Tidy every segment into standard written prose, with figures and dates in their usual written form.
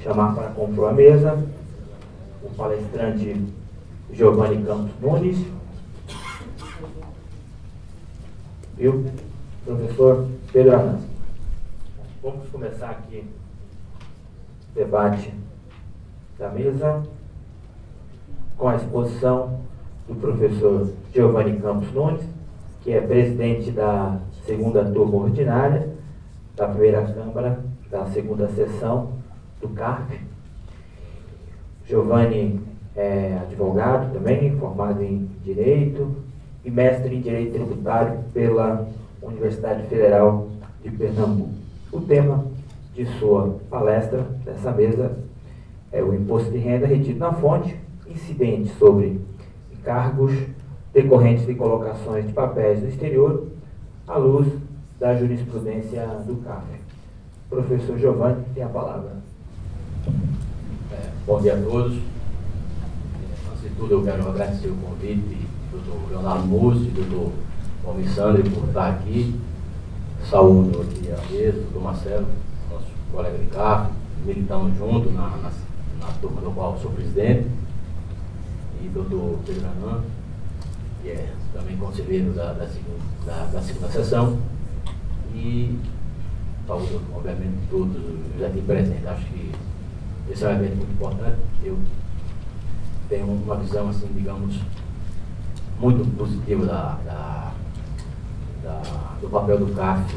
chamar para compor a mesa o palestrante Giovanni Campos Nunes e o professor Pedro Anans. Vamos começar aqui o debate da mesa com a exposição do professor Giovanni Campos Nunes, que é presidente da segunda turma ordinária da primeira Câmara da segunda sessão do CARF. Giovanni é advogado também, formado em Direito e mestre em Direito Tributário pela Universidade Federal de Pernambuco. O tema de sua palestra dessa mesa é o imposto de renda retido na fonte, incidente sobre encargos decorrentes de colocações de papéis no exterior, à luz da jurisprudência do CARF. Professor Giovanni, tem a palavra. Bom dia a todos. Antes de tudo, eu quero agradecer o convite do Dr. Leonardo Mussi e do Dr. Almir Sandri por estar aqui. Saúdo aqui a mesa, do Dr. Marcelo, nosso colega de CARF, militamos junto na turma do qual sou presidente, e do Dr. Pedro Anans, que é também conselheiro da segunda sessão, e saúdo, obviamente, todos os aqui presentes. Acho que esse é um evento muito importante. Eu tenho uma visão, assim, digamos, muito positiva do papel do CARF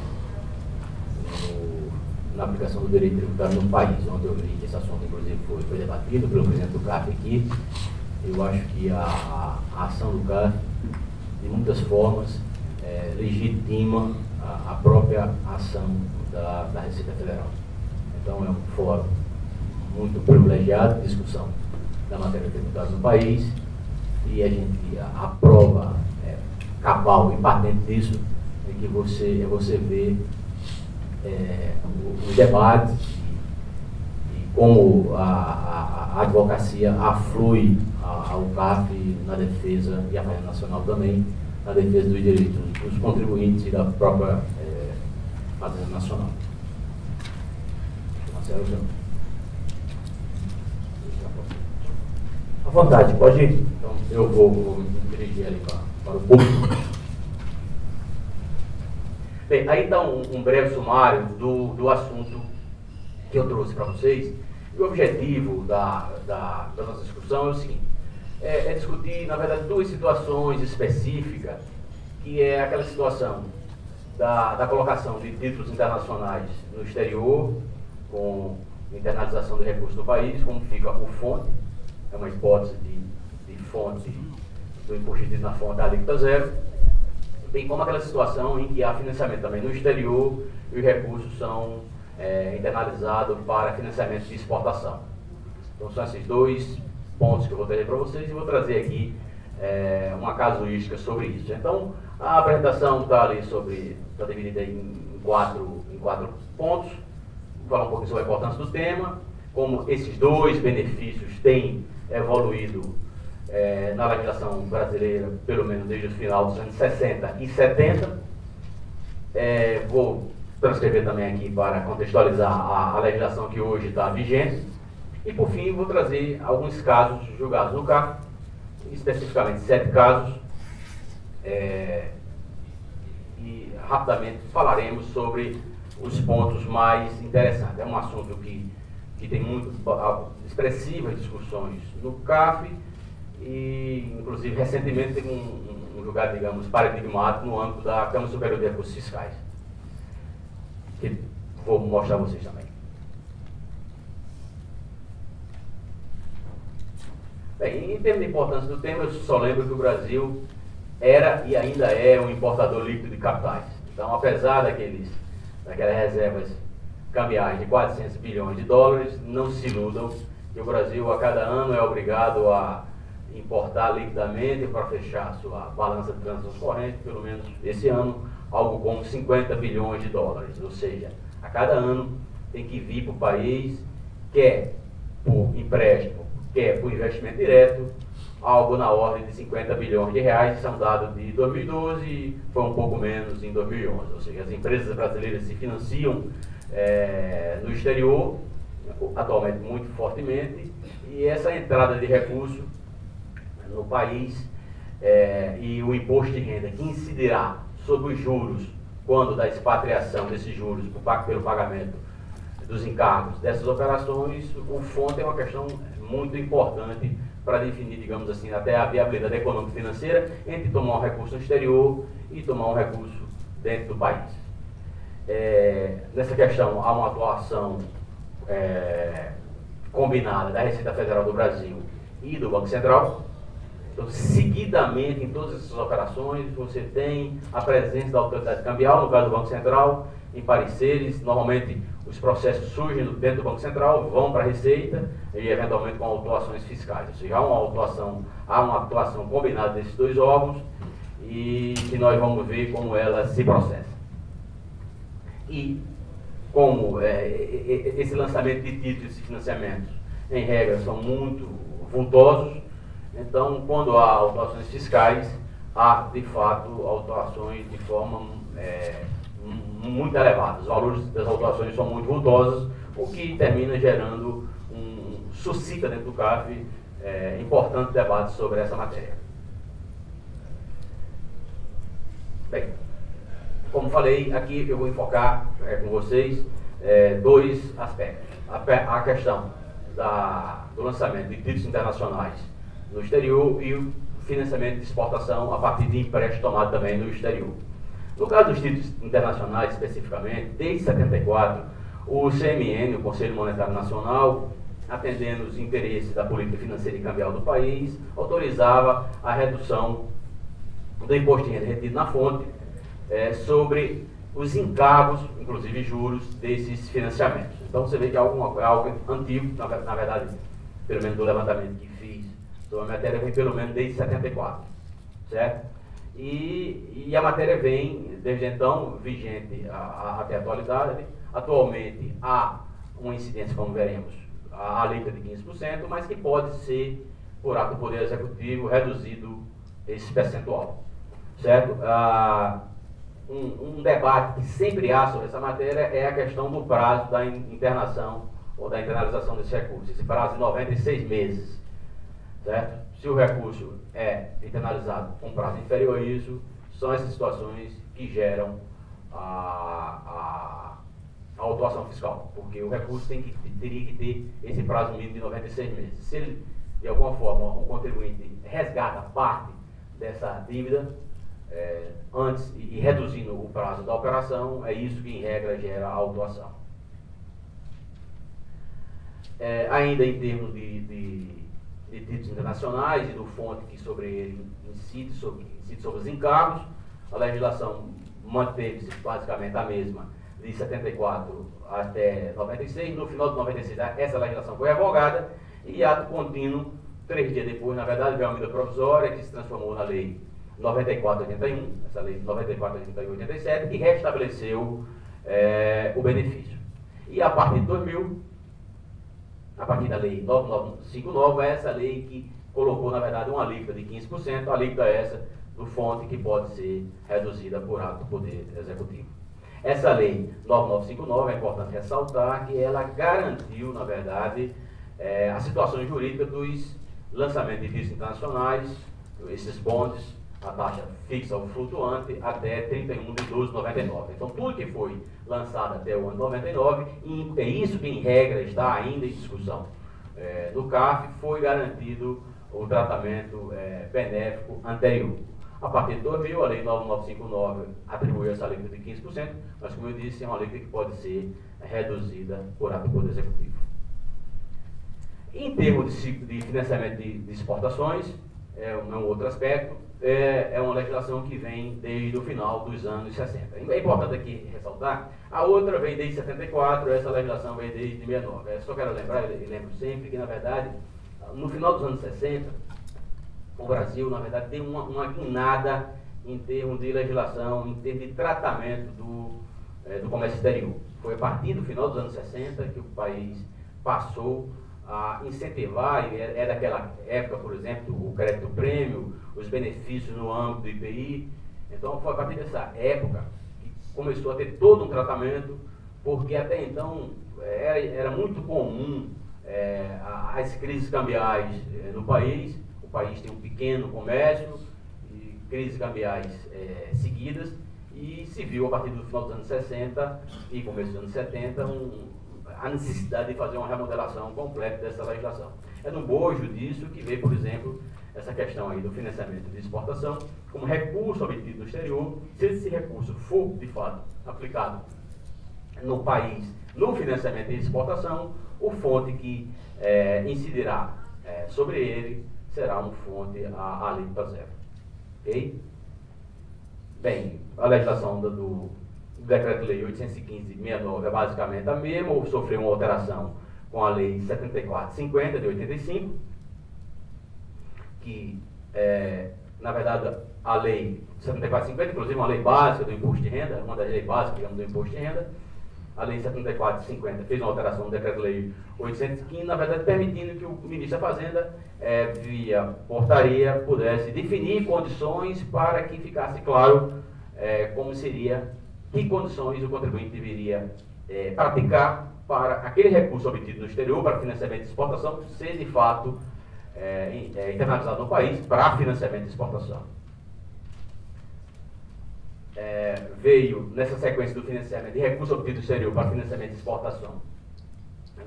na aplicação do direito tributário no país. Ontem eu vi que esse assunto, inclusive, foi debatido pelo presidente do CARF aqui. Eu acho que a ação do CARF, de muitas formas, legitima a própria ação da Receita Federal. Então, é um fórum muito privilegiado de discussão da matéria tributária no país, e a gente, a prova cabal e patente disso é que você vê os debates e como a advocacia aflui ao CARF na defesa, e a Fazenda Nacional também, na defesa dos direitos dos contribuintes e da própria Fazenda Nacional. Marcelo, à vontade, pode ir. Então, eu vou me dirigir ali para o público. Bem, aí está um breve sumário do assunto que eu trouxe para vocês. E o objetivo da nossa discussão é o seguinte: é discutir, na verdade, duas situações específicas, que é aquela situação da colocação de títulos internacionais no exterior, com internalização de recursos do país, como fica o fonte, é uma hipótese de fonte do imposto retido na fonte da alíquota zero, bem como aquela situação em que há financiamento também no exterior e os recursos são internalizados para financiamento de exportação. Então são esses dois pontos que eu vou trazer para vocês, e vou trazer aqui uma casuística sobre isso. Então, a apresentação está dividida em quatro pontos. Vou falar um pouquinho sobre a importância do tema, como esses dois benefícios têm evoluído na legislação brasileira, pelo menos desde o final dos anos 60 e 70. Vou transcrever também aqui para contextualizar a legislação que hoje está vigente. E, por fim, vou trazer alguns casos julgados no CARF, especificamente 7 casos, e rapidamente falaremos sobre os pontos mais interessantes. É um assunto que tem muito expressivas discussões no CARF, e, inclusive, recentemente teve um julgado, digamos, paradigmático no âmbito da Câmara Superior de Recursos Fiscais, que vou mostrar a vocês também. Bem, em termos de importância do tema, eu só lembro que o Brasil era e ainda é um importador líquido de capitais. Então, apesar daquelas reservas cambiais de 400 bilhões de dólares, não se iludam que o Brasil, a cada ano, é obrigado a importar liquidamente para fechar a sua balança de transações correntes, pelo menos esse ano, algo como 50 bilhões de dólares. Ou seja, a cada ano tem que vir para o país, quer por empréstimo, quer por investimento direto, algo na ordem de 50 bilhões de reais. Isso é um dado de 2012 e foi um pouco menos em 2011. Ou seja, as empresas brasileiras se financiam no exterior atualmente muito fortemente, e essa entrada de recurso no país e o imposto de renda que incidirá sobre os juros quando da expatriação desses juros pelo pagamento dos encargos dessas operações, o fonte é uma questão muito importante para definir, digamos assim, até a viabilidade econômica e financeira entre tomar um recurso no exterior e tomar um recurso dentro do país. Nessa questão, há uma atuação combinada da Receita Federal do Brasil e do Banco Central. Então, seguidamente, em todas essas operações, você tem a presença da autoridade cambial, no caso do Banco Central, em pareceres. Normalmente, os processos surgem dentro do Banco Central, vão para a Receita e, eventualmente, com autuações fiscais. Ou seja, há uma atuação combinada desses dois órgãos e que nós vamos ver como ela se processa. E como esse lançamento de títulos e financiamentos, em regra, são muito vultosos, então, quando há autuações fiscais, há, de fato, autuações de forma muito elevada. Os valores das autuações são muito vultosos, o que termina gerando suscita dentro do CAF importante debate sobre essa matéria. Bem, como falei, aqui eu vou enfocar com vocês dois aspectos. A questão do lançamento de títulos internacionais no exterior e o financiamento de exportação a partir de empréstimo tomado também no exterior. No caso dos títulos internacionais, especificamente, desde 1974, o CMN, o Conselho Monetário Nacional, atendendo os interesses da política financeira e cambial do país, autorizava a redução do imposto de renda retido na fonte sobre os encargos, inclusive juros, desses financiamentos. Então você vê que é algo antigo, na verdade, pelo menos do levantamento que fiz, então a matéria vem pelo menos desde 74, certo? E a matéria vem, desde então, vigente até a atualidade. Atualmente há uma incidência, como veremos, a alíquota de 15%, mas que pode ser, por ato do Poder Executivo, reduzido esse percentual, certo? Um debate que sempre há sobre essa matéria é a questão do prazo da internação ou da internalização desse recurso. Esse prazo de 96 meses, certo? Se o recurso é internalizado com prazo inferior a isso, são essas situações que geram a autuação fiscal, porque o recurso teria que ter esse prazo mínimo de 96 meses. Se ele, de alguma forma, um contribuinte resgata parte dessa dívida antes e reduzindo o prazo da operação, é isso que, em regra, gera a autuação. Ainda em termos de títulos internacionais e do fonte que sobre ele incide sobre os encargos, a legislação manteve-se basicamente a mesma de 74 até 96. No final de 96, essa legislação foi revogada e, ato contínuo, 3 dias depois, na verdade, veio uma medida provisória que se transformou na lei 94/81, essa lei 94/87, que restabeleceu o benefício. E a partir de 2000, a partir da lei 9959, essa lei que colocou, na verdade, uma alíquota de 15%, a alíquota essa do fonte que pode ser reduzida por ato do Poder Executivo. Essa lei 9959, é importante ressaltar que ela garantiu, na verdade, a situação jurídica dos lançamentos de títulos internacionais, esses bonds, a taxa fixa ou flutuante, até 31 de 12 de 99. Então, tudo que foi lançado até o ano 99, e é isso que, em regra, está ainda em discussão no CAF, foi garantido o tratamento benéfico anterior. A partir de 2000, a lei 9959 atribuiu essa alíquota de 15%, mas, como eu disse, é uma alíquota que pode ser reduzida por ato do Poder Executivo. Em termos de financiamento de exportações, é um outro aspecto, é uma legislação que vem desde o final dos anos 60. É importante aqui ressaltar, a outra vem desde 74, essa legislação vem desde 69. Eu só quero lembrar, e lembro sempre, que, na verdade, no final dos anos 60, o Brasil, na verdade, tem uma guinada em termos de legislação, em termos de tratamento do comércio exterior. Foi a partir do final dos anos 60 que o país passou a incentivar, é daquela época, por exemplo, o crédito prêmio, os benefícios no âmbito do IPI. Então, foi a partir dessa época que começou a ter todo um tratamento porque até então era muito comum as crises cambiais no país. O país tem um pequeno comércio, e crises cambiais seguidas, e se viu a partir do final dos anos 60 e começo dos anos 70 a necessidade de fazer uma remodelação completa dessa legislação. É no bojo disso que vê, por exemplo, essa questão aí do financiamento de exportação como recurso obtido no exterior. Se esse recurso for, de fato, aplicado no país, no financiamento de exportação, o fonte que incidirá sobre ele será um fonte a alíquota zero. Ok? Bem, a legislação do Decreto-Lei 815/69 é basicamente a mesma, ou sofreu uma alteração com a Lei 74/50 de 85, que, na verdade, a Lei 74/50, inclusive uma lei básica do imposto de renda, uma das leis básicas, digamos, do imposto de renda. A Lei 74/50 fez uma alteração no Decreto-Lei 815, na verdade, permitindo que o ministro da Fazenda, via portaria, pudesse definir condições para que ficasse claro como seria, que condições o contribuinte deveria praticar para aquele recurso obtido no exterior para financiamento de exportação ser, de fato, internalizado no país para financiamento de exportação. Veio, nessa sequência do financiamento de recurso obtido no exterior para financiamento de exportação,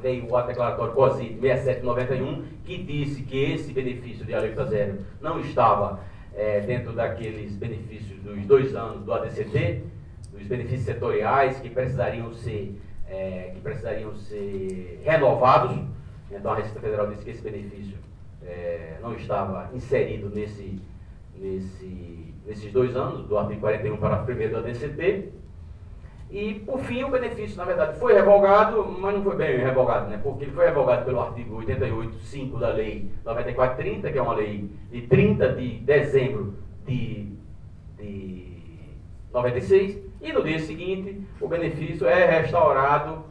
veio o ato declaratório COSIT 6791, que disse que esse benefício de alíquota zero não estava dentro daqueles benefícios dos 2 anos do ADCT, dos benefícios setoriais que precisariam ser renovados. Então a Receita Federal disse que esse benefício não estava inserido nesses 2 anos, do artigo 41, parágrafo 1º do ADCT. E, por fim, o benefício, na verdade, foi revogado, mas não foi bem revogado, né? Porque ele foi revogado pelo artigo 88.5 da Lei 94/30, que é uma lei de 30 de dezembro de 96, e no dia seguinte o benefício é restaurado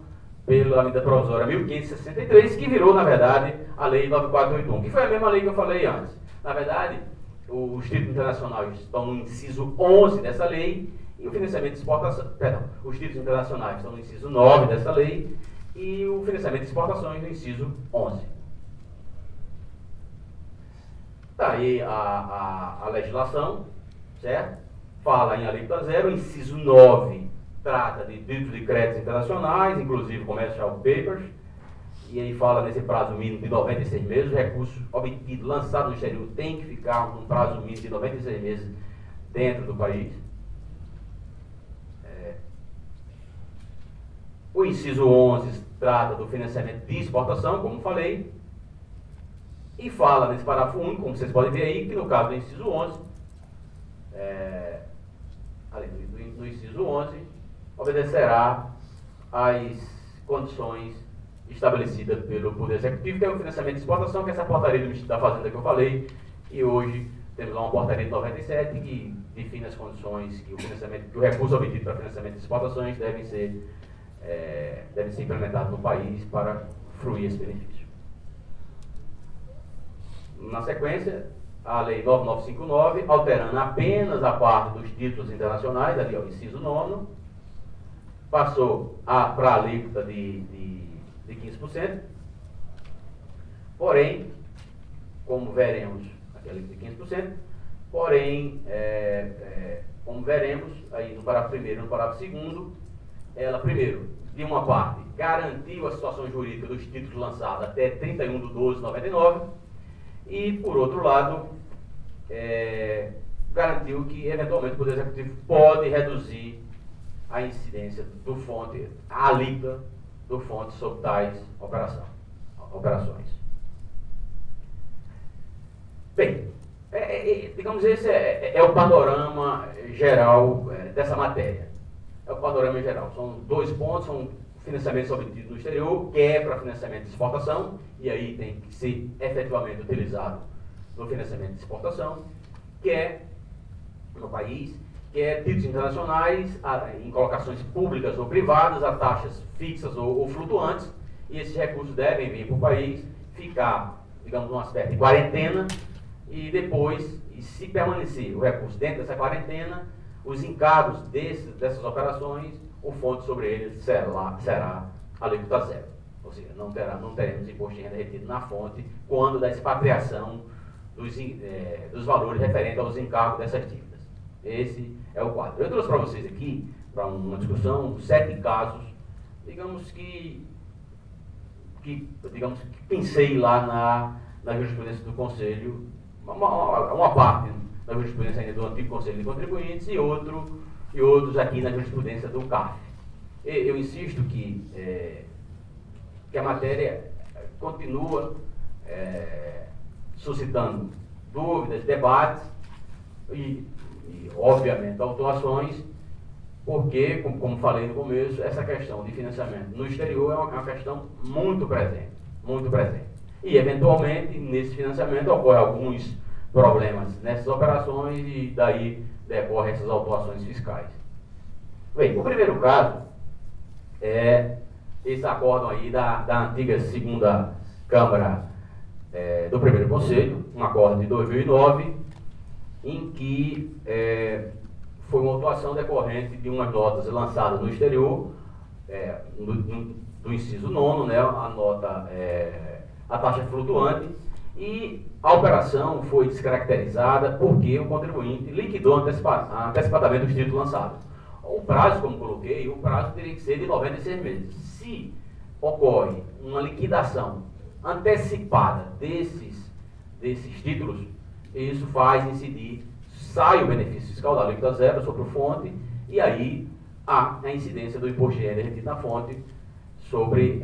pela medida provisória 1563, que virou, na verdade, a Lei 9481, que foi a mesma lei que eu falei antes. Na verdade, os títulos internacionais estão no inciso 11 dessa lei, e o financiamento de exportação, os títulos internacionais estão no inciso 9 dessa lei, e o financiamento de exportações no inciso 11. Está aí a legislação, certo? Fala em alíquota zero, o inciso 9 trata de títulos de créditos internacionais, inclusive commercial papers, e aí fala nesse prazo mínimo de 96 meses, o recurso obtido, lançado no exterior, tem que ficar num prazo mínimo de 96 meses dentro do país. O inciso 11 trata do financiamento de exportação, como falei, e fala nesse parágrafo único, como vocês podem ver aí, que no caso do inciso 11, no inciso 11, obedecerá às condições estabelecidas pelo Poder Executivo, que é o financiamento de exportação, que é essa portaria do Ministério da Fazenda que eu falei, e hoje temos lá uma portaria de 97 que define as condições que o recurso obtido para financiamento de exportações deve ser implementado no país para fruir esse benefício. Na sequência, a Lei 9959, alterando apenas a parte dos títulos internacionais, ali ao inciso 9, passou para a alíquota de 15%, porém, como veremos, aqui a alíquota de 15%, porém, como veremos, aí no parágrafo 1º e no parágrafo 2º, ela, primeiro, de uma parte, garantiu a situação jurídica dos títulos lançados até 31/12/99, e, por outro lado, garantiu que, eventualmente, o Poder Executivo pode reduzir a incidência do fonte, a alíquota do fonte sobre tais operações. Bem, digamos, esse é o panorama geral dessa matéria. É o panorama geral. São 2 pontos, são financiamentos obtidos no exterior, que é para financiamento de exportação, e aí tem que ser efetivamente utilizado no financiamento de exportação, que é no país, que é títulos internacionais em colocações públicas ou privadas, a taxas fixas ou flutuantes, e esses recursos devem vir para o país, ficar, digamos, num aspecto de quarentena, e depois, se permanecer o recurso dentro dessa quarentena, os encargos dessas operações, o fonte sobre ele será alíquota zero. Ou seja, não teremos imposto de renda retido na fonte quando da expatriação dos valores referentes aos encargos dessas dívidas. Esse é o quadro. Eu trouxe para vocês aqui, para uma discussão, 7 casos, digamos que pensei lá na jurisprudência do Conselho, uma parte da jurisprudência ainda do antigo Conselho de Contribuintes e outros aqui na jurisprudência do CARF. Eu insisto que a matéria continua suscitando dúvidas, debates e obviamente, autuações, porque, como falei no começo, essa questão de financiamento no exterior é uma questão muito presente, muito presente. E, eventualmente, nesse financiamento ocorrem alguns problemas nessas operações e daí decorrem essas autuações fiscais. Bem, o primeiro caso é esse acórdão aí da antiga segunda Câmara do Primeiro Conselho, um acórdão de 2009, em que foi uma autuação decorrente de umas notas lançadas no exterior, do inciso 9, né, a taxa flutuante, e a operação foi descaracterizada porque o contribuinte liquidou antecipadamente os títulos lançados. O prazo, como coloquei, o prazo teria que ser de 96 meses. Se ocorre uma liquidação antecipada desses títulos, isso faz incidir, sai o benefício fiscal da alíquota zero sobre o fonte, e aí há a incidência do imposto de renda retido na fonte sobre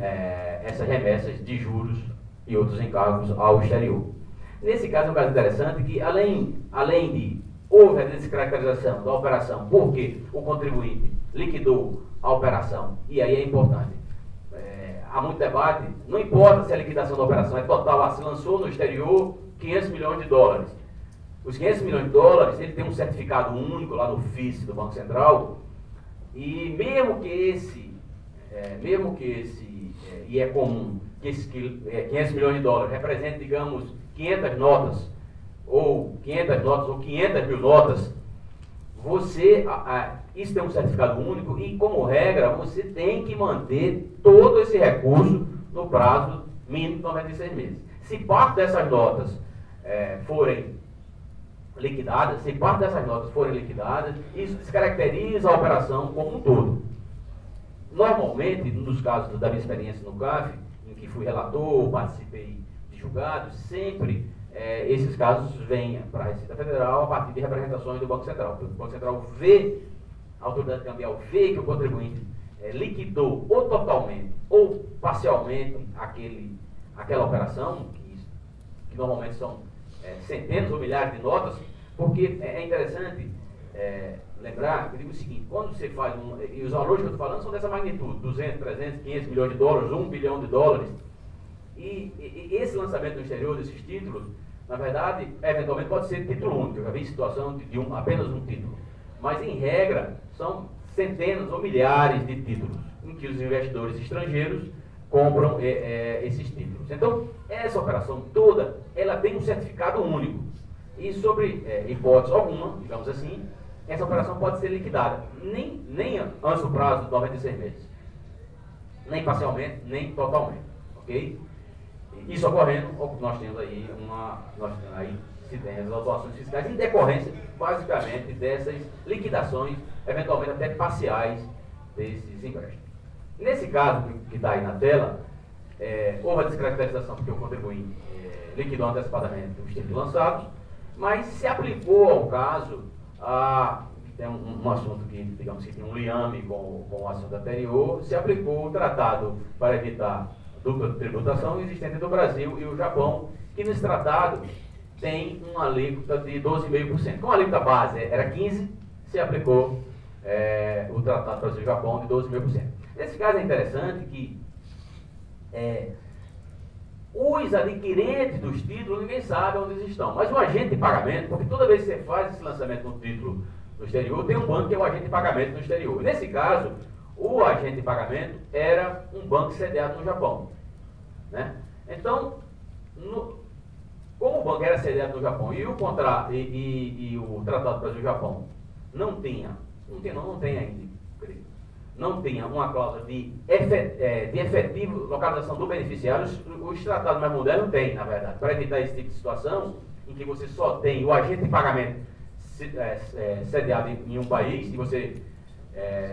essas remessas de juros e outros encargos ao exterior. Nesse caso, é um caso interessante que, além de houve a descaracterização da operação porque o contribuinte liquidou a operação, e aí é importante, há muito debate, não importa se a liquidação da operação é total, se lançou no exterior 500 milhões de dólares. Os 500 milhões de dólares, ele tem um certificado único lá no FIS do Banco Central, e mesmo que esse e é comum, que esses 500 milhões de dólares represente, digamos, 500 notas ou 500 mil notas, isso tem um certificado único e, como regra, você tem que manter todo esse recurso no prazo mínimo de 96 meses. Se parte dessas notas forem liquidadas, isso descaracteriza a operação como um todo. Normalmente, nos casos da minha experiência no CAF, em que fui relator, participei de julgados, sempre esses casos vêm para a Receita Federal a partir de representações do Banco Central. O Banco Central a autoridade cambial vê que o contribuinte liquidou ou totalmente ou parcialmente aquela operação, que normalmente são centenas ou milhares de notas, porque é interessante lembrar, eu digo o seguinte, quando você faz e os valores que eu estou falando são dessa magnitude, 200, 300, 500 milhões de dólares, 1 bilhão de dólares, e esse lançamento no exterior desses títulos, na verdade, eventualmente pode ser título único. Eu já vi situação de apenas um título. Mas, em regra, são centenas ou milhares de títulos em que os investidores estrangeiros compram esses títulos. Então, essa operação toda, ela tem um certificado único. E sobre hipótese alguma, digamos assim, essa operação pode ser liquidada. Nem antes do prazo de 96 meses. Nem parcialmente, nem totalmente. Ok? Isso ocorrendo, nós temos aí as autuações fiscais em decorrência, basicamente, dessas liquidações, eventualmente até parciais, desses empréstimos. Nesse caso que está aí na tela, houve a descaracterização porque o contribuinte liquidou antecipadamente os títulos lançados, mas se aplicou ao caso, tem um assunto que, digamos que tem um liame com o assunto anterior, se aplicou o tratado para evitar dupla tributação existente do Brasil e o Japão, que nesse tratado tem uma alíquota de 12,5%. Com a alíquota base era 15%, se aplicou o Tratado Brasil-Japão de 12,5%. Nesse caso é interessante que os adquirentes dos títulos, ninguém sabe onde eles estão, mas o agente de pagamento, porque toda vez que você faz esse lançamento no título no exterior, tem um banco que é o agente de pagamento no exterior. Nesse caso, o agente de pagamento era um banco sediado no Japão. Né? Então, como o banco era sediado no Japão e o contrato e o Tratado Brasil-Japão não tem ainda, não tenha uma cláusula de efetivo localização do beneficiário, os tratados mais modernos têm, na verdade, para evitar esse tipo de situação em que você só tem o agente de pagamento sediado em um país e você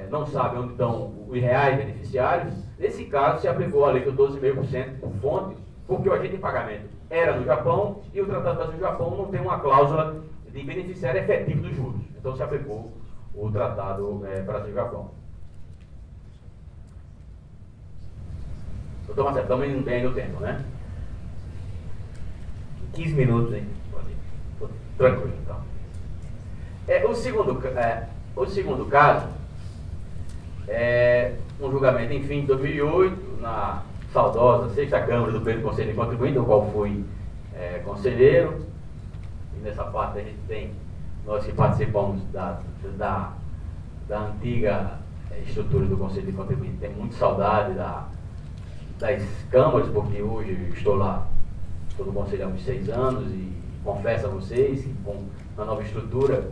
não sabe onde estão os reais beneficiários. Nesse caso, se aplicou a lei do 12,5% por fonte, porque o agente de pagamento era no Japão e o Tratado Brasil-Japão não tem uma cláusula de beneficiário efetivo dos juros. Então, se aplicou o Tratado Brasil-Japão. Doutor Marcelo, estamos indo bem no tempo, né? 15 minutos, hein? Tranquilo, então. O segundo caso é um julgamento, enfim, de 2008, na saudosa 6ª Câmara do Pleno Conselho de Contribuinte, do qual fui conselheiro. E nessa parte a gente tem, nós que participamos da antiga estrutura do Conselho de Contribuinte, tem muita saudade das câmaras, porque hoje estou lá, estou no Conselho há uns 6 anos e confesso a vocês que com a nova estrutura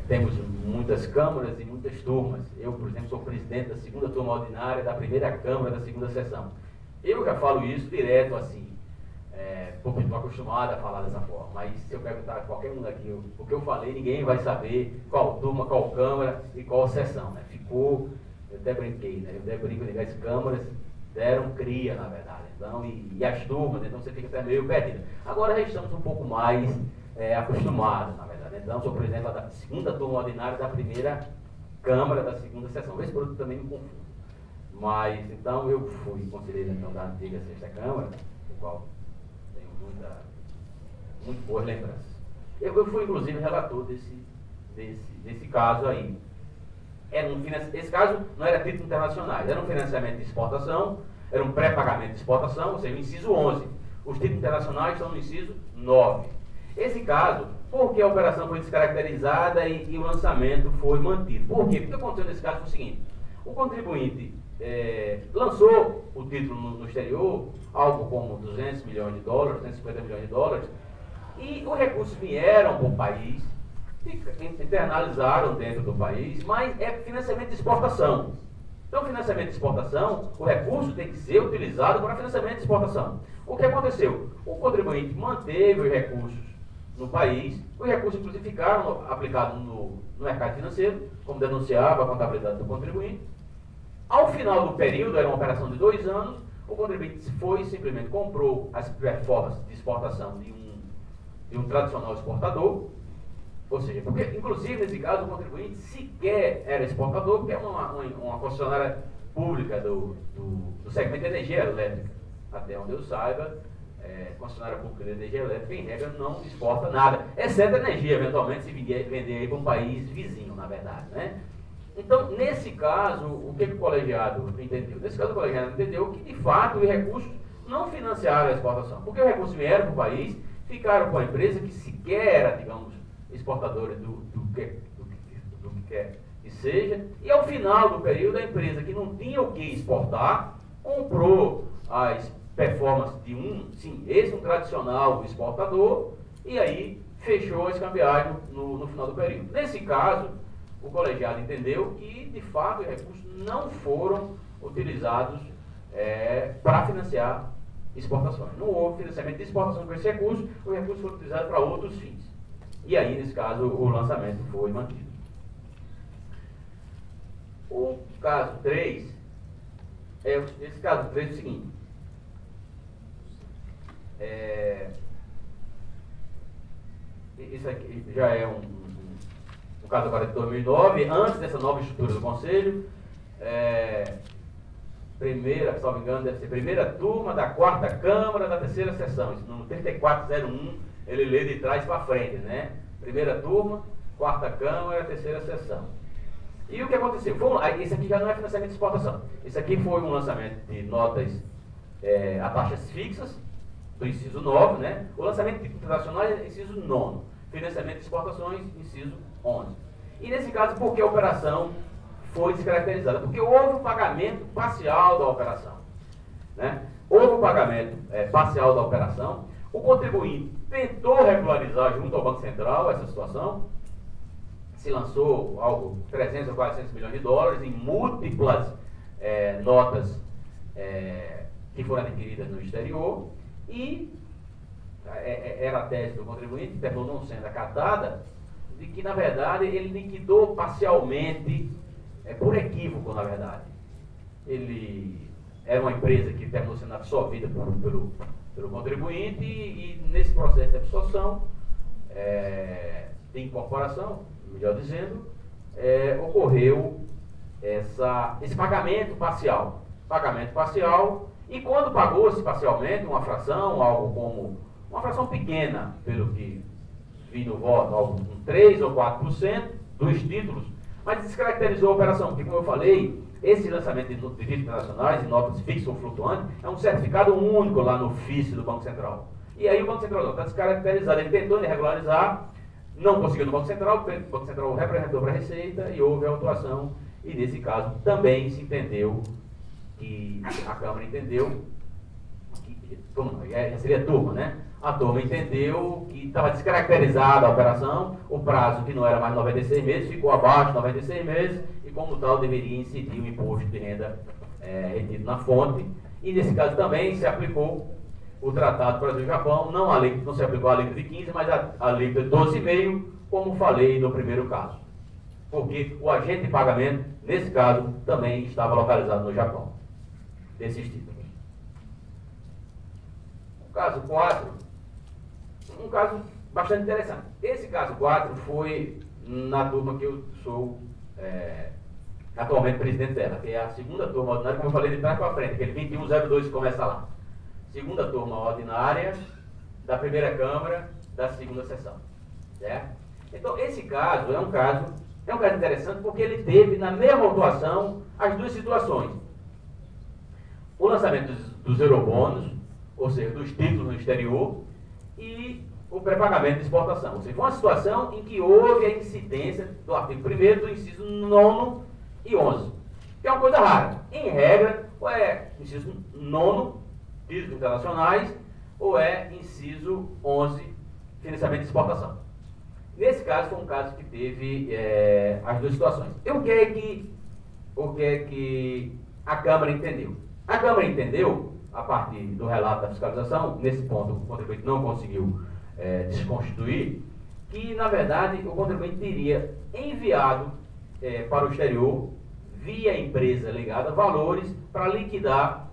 temos muitas câmaras e muitas turmas. Eu, por exemplo, sou presidente da 2ª turma ordinária da 1ª Câmara da 2ª sessão. Eu já falo isso direto assim, porque estou acostumado a falar dessa forma, mas se eu perguntar a qualquer um daqui o que eu falei, ninguém vai saber qual turma, qual câmara e qual sessão, né? Ficou, eu até brinquei, né? Eu até brinco de que as câmaras deram cria, na verdade, então, e as turmas, então você fica até meio perdido. Agora já estamos um pouco mais acostumados, na verdade. Então, sou presidente da 2ª turma ordinária da 1ª Câmara da 2ª sessão. Vez por outro também me confundo. Mas, então, eu fui conselheiro então, da antiga 6ª Câmara, do qual tenho muito boas lembranças. Eu fui, inclusive, relator desse caso aí. Esse caso não era título internacional, era um financiamento de exportação, era um pré-pagamento de exportação, ou seja, o inciso 11. Os títulos internacionais estão no inciso 9. Esse caso, porque a operação foi descaracterizada e o lançamento foi mantido. Por quê? Porque o que aconteceu nesse caso foi o seguinte: o contribuinte lançou o título no exterior, algo como 200 milhões de dólares, 250 milhões de dólares, e os recursos vieram para o país, internalizaram dentro do país, mas é financiamento de exportação. Então, financiamento de exportação, o recurso tem que ser utilizado para financiamento de exportação. O que aconteceu? O contribuinte manteve os recursos no país, os recursos inclusive ficaram aplicados no mercado financeiro, como denunciava a contabilidade do contribuinte. Ao final do período, era uma operação de 2 anos, o contribuinte foi simplesmente comprou as performances de exportação de um tradicional exportador, ou seja, porque inclusive nesse caso o contribuinte sequer era exportador, porque é uma concessionária pública do segmento de energia elétrica. Até onde eu saiba, concessionária pública de energia elétrica, em regra, não exporta nada, exceto energia, eventualmente, se vender aí para um país vizinho, na verdade, né? Então, nesse caso, o que o colegiado entendeu? Nesse caso, o colegiado entendeu que, de fato, os recursos não financiaram a exportação, porque os recursos vieram para o país, ficaram com a empresa que sequer era, digamos, exportadora do que quer que seja, e ao final do período, a empresa que não tinha o que exportar, comprou as performances de um tradicional exportador, e aí fechou a escambiagem no final do período. Nesse caso, o colegiado entendeu que, de fato, os recursos não foram utilizados para financiar exportações. Não houve financiamento de exportação com esse recurso, os recursos foram utilizados para outros fins. E aí, nesse caso, o lançamento foi mantido. O caso 3, esse caso 3 é o seguinte. Isso aqui já é um caso agora de 2009, antes dessa nova estrutura do Conselho, se não me engano, deve ser primeira turma da 4ª Câmara da 3ª sessão, isso no 3401, ele lê de trás para frente, né? Primeira turma, 4ª Câmara, 3ª sessão. E o que aconteceu? Esse aqui já não é financiamento de exportação, esse aqui foi um lançamento de notas a taxas fixas, do inciso 9, né? O lançamento de internacionais é inciso 9, financiamento de exportações, inciso 11. E nesse caso, por que a operação foi descaracterizada? Porque houve um pagamento parcial da operação, né? Houve um pagamento parcial da operação, o contribuinte tentou regularizar junto ao Banco Central essa situação, se lançou algo 300 ou 400 milhões de dólares em múltiplas notas que foram adquiridas no exterior, e era a tese do contribuinte, que terminou não sendo acatada, de que, na verdade, ele liquidou parcialmente, por equívoco, na verdade. Ele era uma empresa que terminou sendo absorvida pelo contribuinte, e nesse processo de absorção, de incorporação, melhor dizendo, ocorreu esse pagamento parcial. E quando pagou-se parcialmente uma fração, algo como uma fração pequena, pelo que vi no voto, algo com 3 ou 4% dos títulos, mas descaracterizou a operação, porque, como eu falei, esse lançamento de títulos internacionais, de notas fixas ou flutuantes, é um certificado único lá no FICE do Banco Central. E aí o Banco Central não está descaracterizado, ele tentou regularizar, não conseguiu no Banco Central, o Banco Central representou para a Receita e houve a autuação, e nesse caso também se entendeu que a Câmara entendeu que seria a turma, né? A turma entendeu que estava descaracterizada a operação, o prazo, que não era mais 96 meses, ficou abaixo de 96 meses, e como tal deveria incidir o imposto de renda retido na fonte, e nesse caso também se aplicou o Tratado Brasil-Japão, não se aplicou a alíquota de 15, mas a alíquota de 12,5, como falei no primeiro caso, porque o agente de pagamento, nesse caso, também estava localizado no Japão, desses títulos. O caso 4, um caso bastante interessante. Esse caso 4 foi na turma que eu sou atualmente presidente dela, que é a segunda turma ordinária, como eu falei de trás para frente, aquele 2102 que começa lá. Segunda turma ordinária da primeira Câmara da segunda sessão. Certo? Então, esse caso é um caso interessante porque ele teve na mesma autuação as duas situações. O lançamento dos eurobônus, ou seja, dos títulos no exterior, e o pré-pagamento de exportação. Ou seja, foi uma situação em que houve a incidência do artigo 1º do inciso 9º e 11, que é uma coisa rara. Em regra, ou é inciso 9º, títulos internacionais, ou é inciso 11, financiamento de exportação. Nesse caso, foi um caso que teve as duas situações. E o que é que a Câmara entendeu? A Câmara entendeu, a partir do relato da fiscalização, nesse ponto o contribuinte não conseguiu desconstituir, que, na verdade, o contribuinte teria enviado para o exterior, via empresa ligada, valores para liquidar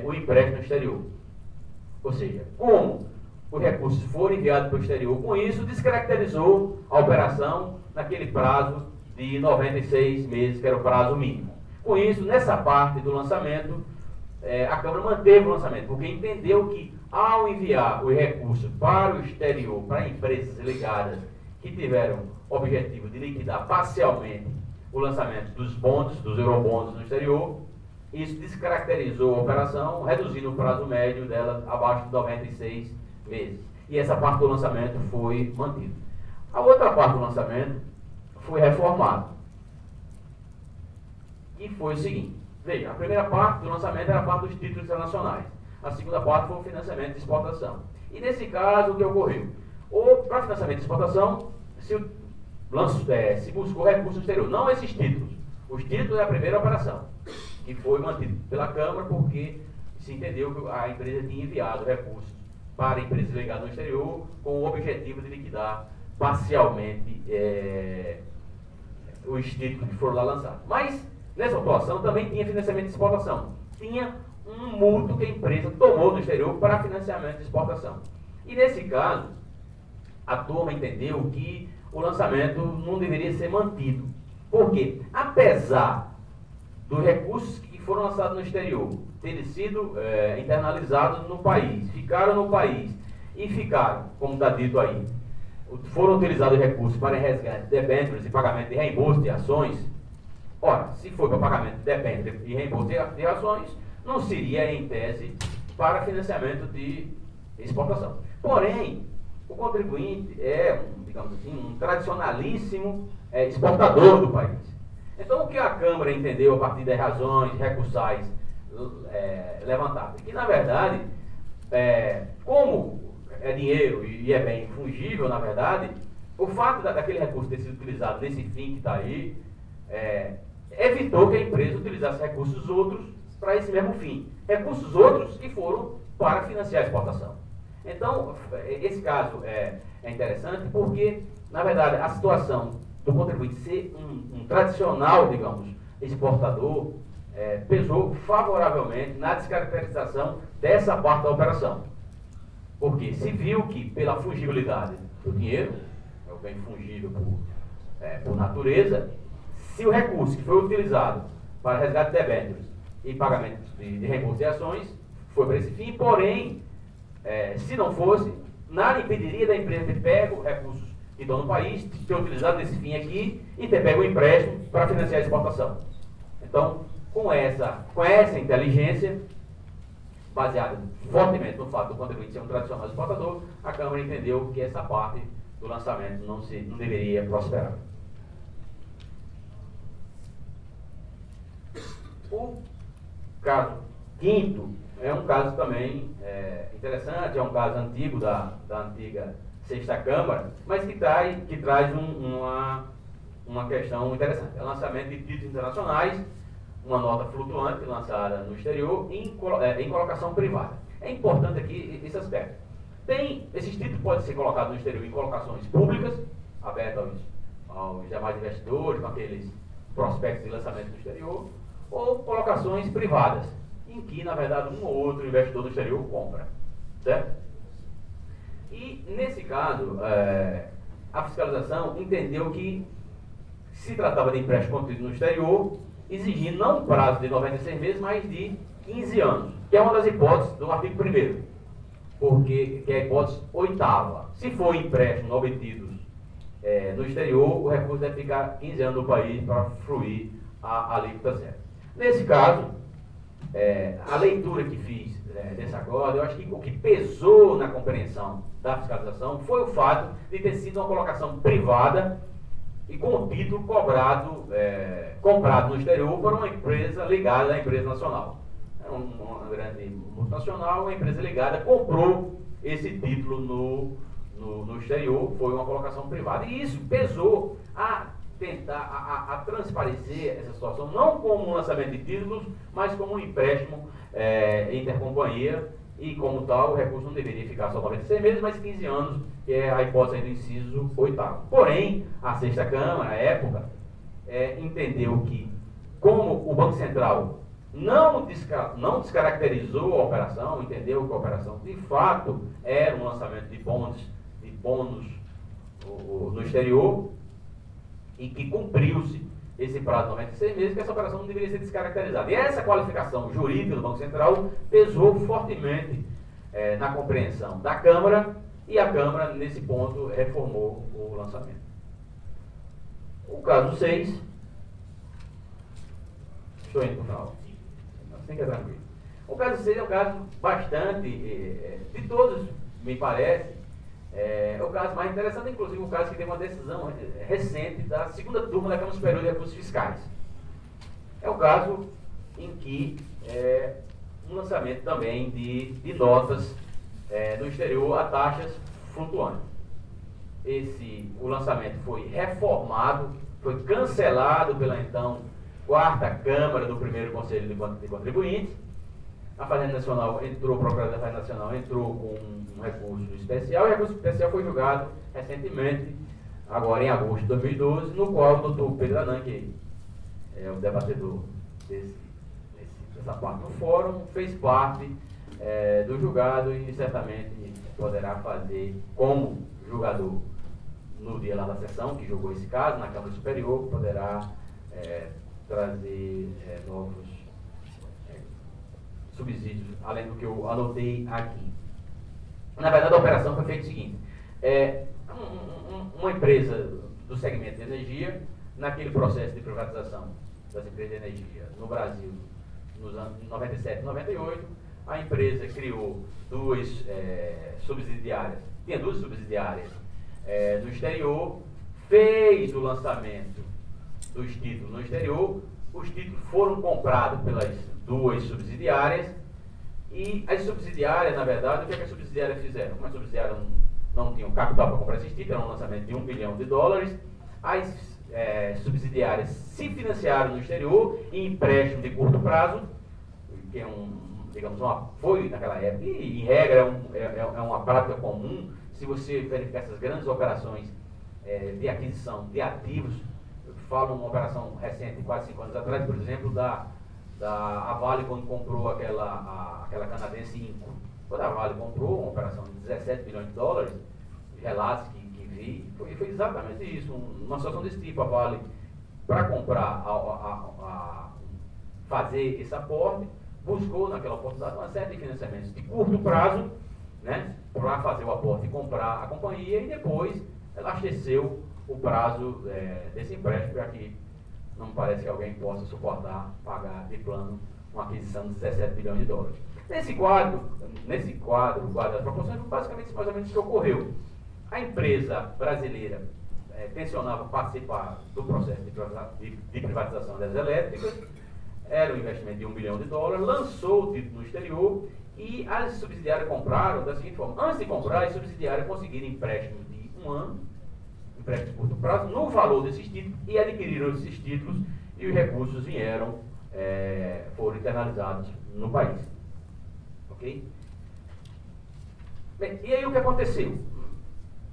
o empréstimo exterior. Ou seja, como os recursos foram enviados para o exterior, com isso descaracterizou a operação naquele prazo de 96 meses, que era o prazo mínimo. Com isso, nessa parte do lançamento, a Câmara manteve o lançamento, porque entendeu que, ao enviar os recursos para o exterior, para empresas ligadas que tiveram o objetivo de liquidar parcialmente o lançamento dos bonds, dos eurobonds no exterior, isso descaracterizou a operação, reduzindo o prazo médio dela abaixo de 96 meses. E essa parte do lançamento foi mantida. A outra parte do lançamento foi reformada. E foi o seguinte: veja, a primeira parte do lançamento era a parte dos títulos internacionais. A segunda parte foi o financiamento de exportação. E nesse caso, o que ocorreu? Para financiamento de exportação, se buscou recurso exterior, não esses títulos. Os títulos é a primeira operação, que foi mantido pela Câmara, porque se entendeu que a empresa tinha enviado recursos para empresas ligadas no exterior, com o objetivo de liquidar parcialmente os títulos que foram lá lançados. Mas, nessa atuação, também tinha financiamento de exportação. Tinha um mútuo que a empresa tomou no exterior para financiamento de exportação. E, nesse caso, a turma entendeu que o lançamento não deveria ser mantido. Por quê? Apesar dos recursos que foram lançados no exterior terem sido internalizados no país, ficaram no país e ficaram, como está dito aí, foram utilizados recursos para resgate de debêntures e pagamento de reembolso de ações. Ora, se for para pagamento de debêntures e reembolso de ações, não seria, em tese, para financiamento de exportação. Porém, o contribuinte é, digamos assim, um tradicionalíssimo exportador do país. Então, o que a Câmara entendeu a partir das razões recursais levantadas? Que, na verdade, como é dinheiro e é bem fungível, na verdade, o fato daquele recurso ter sido utilizado nesse fim que está aí, evitou que a empresa utilizasse recursos outros para esse mesmo fim. Recursos outros que foram para financiar a exportação. Então, esse caso é interessante porque, na verdade, a situação do contribuinte ser um tradicional, digamos, exportador, pesou favoravelmente na descaracterização dessa parte da operação. Porque se viu que, pela fungibilidade do dinheiro, é o bem fungível por natureza, se o recurso que foi utilizado para resgate de debêntures e pagamento de recursos e ações foi para esse fim, porém, se não fosse, nada impediria da empresa ter pego recursos que estão no país, ter utilizado nesse fim aqui e ter pego o empréstimo para financiar a exportação. Então, com essa inteligência, baseada fortemente no fato do contribuinte ser um tradicional exportador, a Câmara entendeu que essa parte do lançamento não deveria prosperar. O caso quinto é um caso também interessante, é um caso antigo da antiga Sexta Câmara, mas que traz uma questão interessante. É o lançamento de títulos internacionais, uma nota flutuante lançada no exterior em colocação privada. É importante aqui esse aspecto. Esses títulos podem ser colocados no exterior em colocações públicas, abertas aos demais investidores, com aqueles prospectos de lançamento no exterior, ou colocações privadas, em que, na verdade, um ou outro investidor do exterior compra. Certo? E, nesse caso, a fiscalização entendeu que se tratava de empréstimo contínuo no exterior, exigindo não um prazo de 96 meses, mas de 15 anos, que é uma das hipóteses do artigo 1º, porque é a hipótese 8ª. Se for empréstimo obtidos no exterior, o recurso deve ficar 15 anos no país para fruir a alíquota zero. Nesse caso, a leitura que fiz dessa acordo, eu acho que o que pesou na compreensão da fiscalização foi o fato de ter sido uma colocação privada e com o título comprado no exterior por uma empresa ligada à empresa nacional. Uma grande multinacional, uma empresa ligada, comprou esse título no exterior, foi uma colocação privada. E isso pesou a tentar a transparecer essa situação, não como um lançamento de títulos, mas como um empréstimo intercompanhia, e como tal, o recurso não deveria ficar só 96 meses, mas 15 anos, que é a hipótese do inciso 8º. Porém, a Sexta Câmara, na época, entendeu que, como o Banco Central não descaracterizou a operação, entendeu que a operação, de fato, era um lançamento de bônus no exterior, e que cumpriu-se esse prazo de 96 meses, que essa operação não deveria ser descaracterizada. E essa qualificação jurídica do Banco Central pesou fortemente na compreensão da Câmara, e a Câmara, nesse ponto, reformou o lançamento. O caso 6, estou indo para o final, assim que é tranquilo. O caso 6 é um caso bastante, de todos, me parece, é o caso mais interessante, inclusive o caso que tem uma decisão recente da segunda turma da Câmara Superior de Recursos Fiscais. É o caso em que um lançamento também de notas no exterior a taxas flutuantes. O lançamento foi reformado, foi cancelado pela então 4ª Câmara do 1º Conselho de Contribuintes. A Fazenda Nacional entrou, o Procurador da Fazenda Nacional entrou com um recurso especial, e o recurso especial foi julgado recentemente, agora em agosto de 2012, no qual o doutor Pedro Anan, que é o debatedor dessa parte do fórum, fez parte do julgado e certamente poderá fazer como julgador no dia lá da sessão, que julgou esse caso, na Câmara Superior, poderá trazer novos subsídios, além do que eu anotei aqui. Na verdade, a operação foi feita o seguinte: uma empresa do segmento de energia, naquele processo de privatização das empresas de energia no Brasil, nos anos 97 e 98, a empresa criou duas subsidiárias, tinha duas subsidiárias no exterior, fez o lançamento dos títulos no exterior, os títulos foram comprados pelas duas subsidiárias, e as subsidiárias, na verdade, o que as subsidiárias fizeram? Uma subsidiária não tinham capital para comprar esses títulos, era um lançamento de US$ 1 bilhão. As subsidiárias se financiaram no exterior em empréstimo de curto prazo, que é digamos, um apoio naquela época, e em regra é uma prática comum. Se você verificar essas grandes operações de aquisição de ativos, eu falo uma operação recente, quase 5 anos atrás, por exemplo, a Vale, quando comprou aquela canadense Inco. Quando a Vale comprou uma operação de US$ 17 bilhões, relatos que vi, foi exatamente isso, uma situação desse tipo. A Vale, para comprar, fazer esse aporte, buscou naquela oportunidade uma série de financiamentos de curto prazo, né, para fazer o aporte e comprar a companhia, e depois ela abasteceu o prazo desse empréstimo, para que não parece que alguém possa suportar pagar de plano uma aquisição de US$ 17 bilhões. Nesse quadro das proporções, foi basicamente mais ou menos isso que ocorreu. A empresa brasileira tensionava participar do processo de privatização das elétricas, era um investimento de US$ 1 bilhão, lançou o título no exterior, e as subsidiárias compraram da seguinte forma: antes de comprar, as subsidiárias conseguiram empréstimo de 1 ano, empréstimo de curto prazo, no valor desses títulos, e adquiriram esses títulos, e os recursos foram internalizados no país. Ok? Bem, e aí o que aconteceu?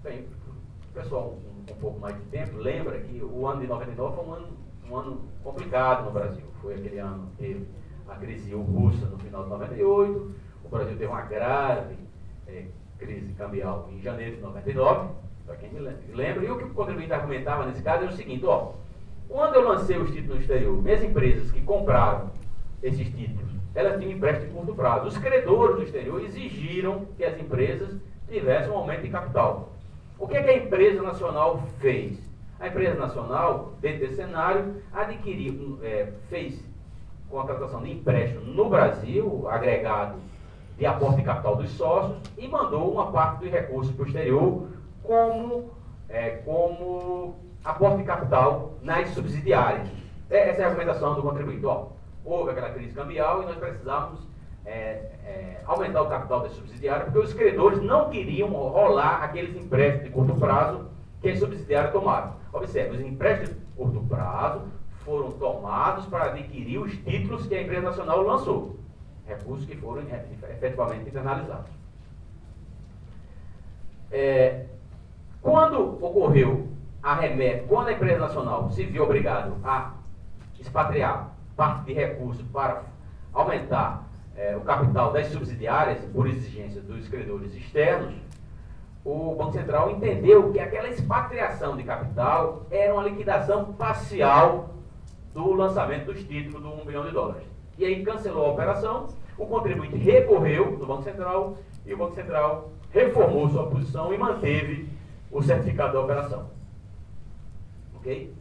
Bem, pessoal, um pouco mais de tempo, lembra que o ano de 99 foi um ano complicado no Brasil. Foi aquele ano que teve a crise russa no final de 98, o Brasil teve uma grave crise cambial em janeiro de 99, para quem me lembra. E o que o contribuinte argumentava nesse caso era o seguinte: quando eu lancei os títulos no exterior, minhas empresas que compraram esses títulos, elas tinham empréstimo de curto prazo. Os credores do exterior exigiram que as empresas tivessem um aumento de capital. O que a empresa nacional fez? A empresa nacional, dentro desse cenário, fez contratação de empréstimo no Brasil, agregado de aporte de capital dos sócios, e mandou uma parte dos recursos para o exterior como aporte de capital nas subsidiárias. Essa é a argumentação do contribuinte. Houve aquela crise cambial e nós precisávamos aumentar o capital das subsidiárias, porque os credores não queriam rolar aqueles empréstimos de curto prazo que as subsidiárias tomaram. Observe, os empréstimos de curto prazo foram tomados para adquirir os títulos que a empresa nacional lançou, recursos que foram efetivamente internalizados. Quando ocorreu quando a empresa nacional se viu obrigada a expatriar parte de recursos para aumentar o capital das subsidiárias por exigência dos credores externos, o Banco Central entendeu que aquela expatriação de capital era uma liquidação parcial do lançamento dos títulos do US$ 1 bilhão. E aí cancelou a operação, o contribuinte recorreu do Banco Central, e o Banco Central reformou sua posição e manteve o certificado da operação. Ok?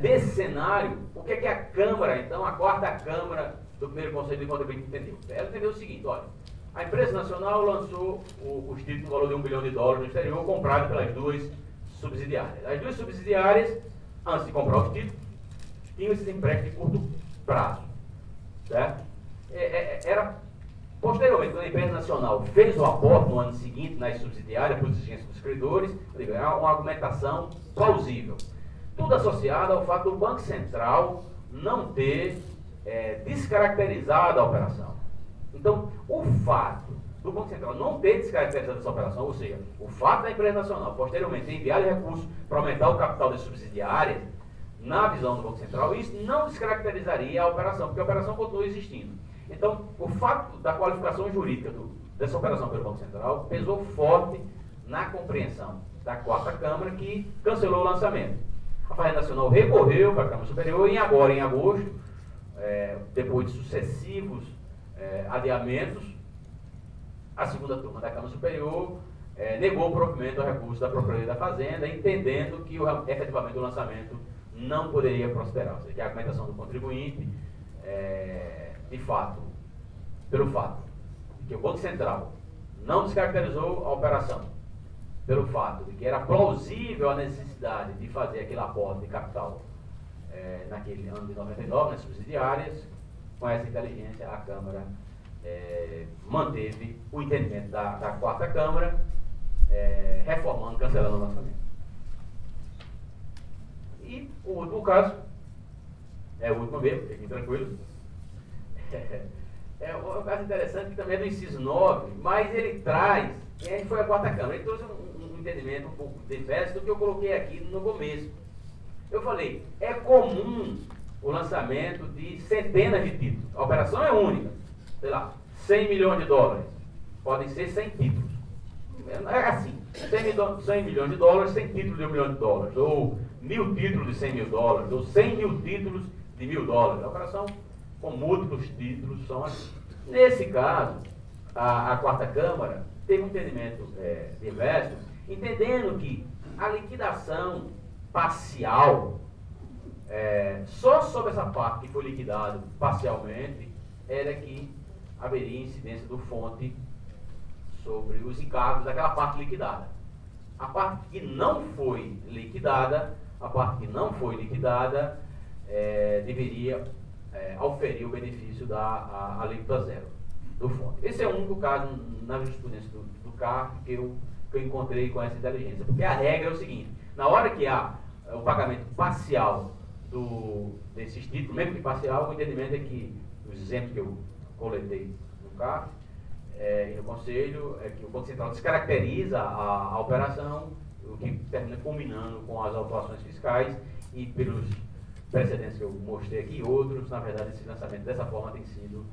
Desse cenário, o que é que a Câmara, então, a quarta Câmara do primeiro Conselho de Contribuinte entendeu? Ela entendeu o seguinte: olha, a empresa nacional lançou os títulos no valor de US$ 1 bilhão no exterior, comprado pelas duas subsidiárias. As duas subsidiárias, antes de comprar os títulos, tinham esses empréstimos de curto prazo. Certo? Posteriormente, quando a empresa nacional fez o aporte no ano seguinte nas subsidiárias por exigência dos credores, é uma argumentação plausível. Tudo associado ao fato do Banco Central não ter descaracterizado a operação. Então, o fato do Banco Central não ter descaracterizado essa operação, ou seja, o fato da empresa nacional posteriormente enviar recursos para aumentar o capital das subsidiárias, na visão do Banco Central, isso não descaracterizaria a operação, porque a operação continua existindo. Então, o fato da qualificação jurídica dessa operação pelo Banco Central pesou forte na compreensão da quarta Câmara, que cancelou o lançamento. A Fazenda Nacional recorreu para a Câmara Superior e agora, em agosto, depois de sucessivos adiamentos, a segunda turma da Câmara Superior negou o provimento ao recurso da Procuradoria da Fazenda, entendendo que efetivamente o lançamento não poderia prosperar. Ou seja, que a argumentação do contribuinte, de fato, pelo fato de que o Banco Central não descaracterizou a operação, pelo fato de que era plausível a necessidade de fazer aquele aporte de capital naquele ano de 99, nas subsidiárias, com essa inteligência a Câmara manteve o entendimento da quarta Câmara, reformando, cancelando o lançamento. E o último caso, é o último mesmo, fiquem tranquilos. É um caso interessante que também é do inciso 9, mas ele traz, e a gente foi à quarta Câmara, ele trouxe um entendimento um pouco diverso do que eu coloquei aqui no começo. Eu falei, é comum o lançamento de centenas de títulos. A operação é única, sei lá, 100 milhões de dólares. Podem ser 100 títulos. É assim, 100 milhões de dólares, 100 títulos de $1 milhão, ou 1000 títulos de 100 mil dólares, ou 100 mil títulos de $1000. A operação com múltiplos títulos são assim. Nesse caso, a quarta Câmara teve um entendimento diverso, entendendo que a liquidação parcial, só sobre essa parte que foi liquidada parcialmente, era que haveria incidência do fonte sobre os encargos daquela parte liquidada. A parte que não foi liquidada, deveria auferir o benefício da alíquota zero do fonte. Esse é o único caso na jurisprudência do CARF que eu encontrei com essa inteligência. Porque a regra é o seguinte, na hora que há o pagamento parcial desses títulos, mesmo que parcial, o entendimento é que, os exemplos que eu coletei no CARF e no Conselho, é que o Banco Central descaracteriza a operação, o que termina combinando com as autuações fiscais e pelos precedentes que eu mostrei aqui, outros, na verdade, esse lançamento dessa forma tem sido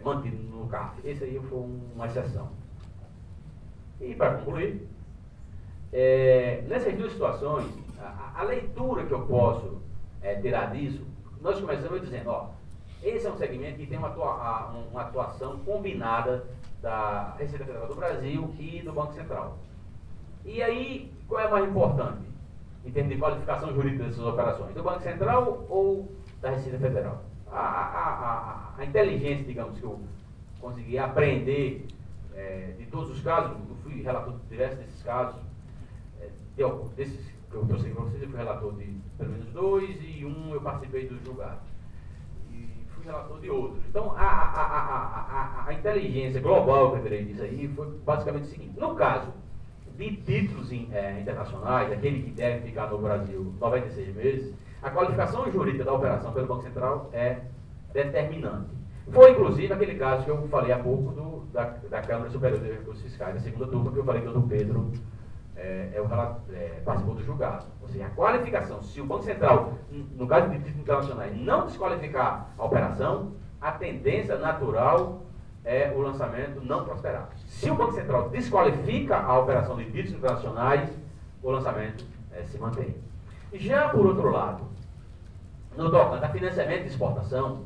mantido no CARF. Esse aí foi uma exceção. E para concluir, nessas duas situações, a leitura que eu posso tirar disso, nós começamos dizendo, ó, esse é um segmento que tem uma atuação combinada da Receita Federal do Brasil e do Banco Central. E aí, qual é mais importante em termos de qualificação jurídica dessas operações? Do Banco Central ou da Receita Federal? A inteligência, digamos, que eu consegui aprender de todos os casos, eu fui relator de diversos desses casos, desses que eu trouxe aqui para vocês, eu fui relator de pelo menos 2 e eu participei do julgado. E fui relator de outros. Então, a inteligência global que eu terei disso aí foi basicamente o seguinte: no caso de títulos internacionais, aquele que deve ficar no Brasil 96 meses, a qualificação jurídica da operação pelo Banco Central é determinante. Foi, inclusive, aquele caso que eu falei há pouco da Câmara Superior de Recursos Fiscais, da segunda turma, que eu falei que o Dr. Pedro participou do julgado. Ou seja, a qualificação, se o Banco Central, no caso de títulos internacionais, não desqualificar a operação, a tendência natural é o lançamento não prosperar. Se o Banco Central desqualifica a operação de títulos internacionais, o lançamento se mantém. Já por outro lado, no tocante a financiamento de exportação,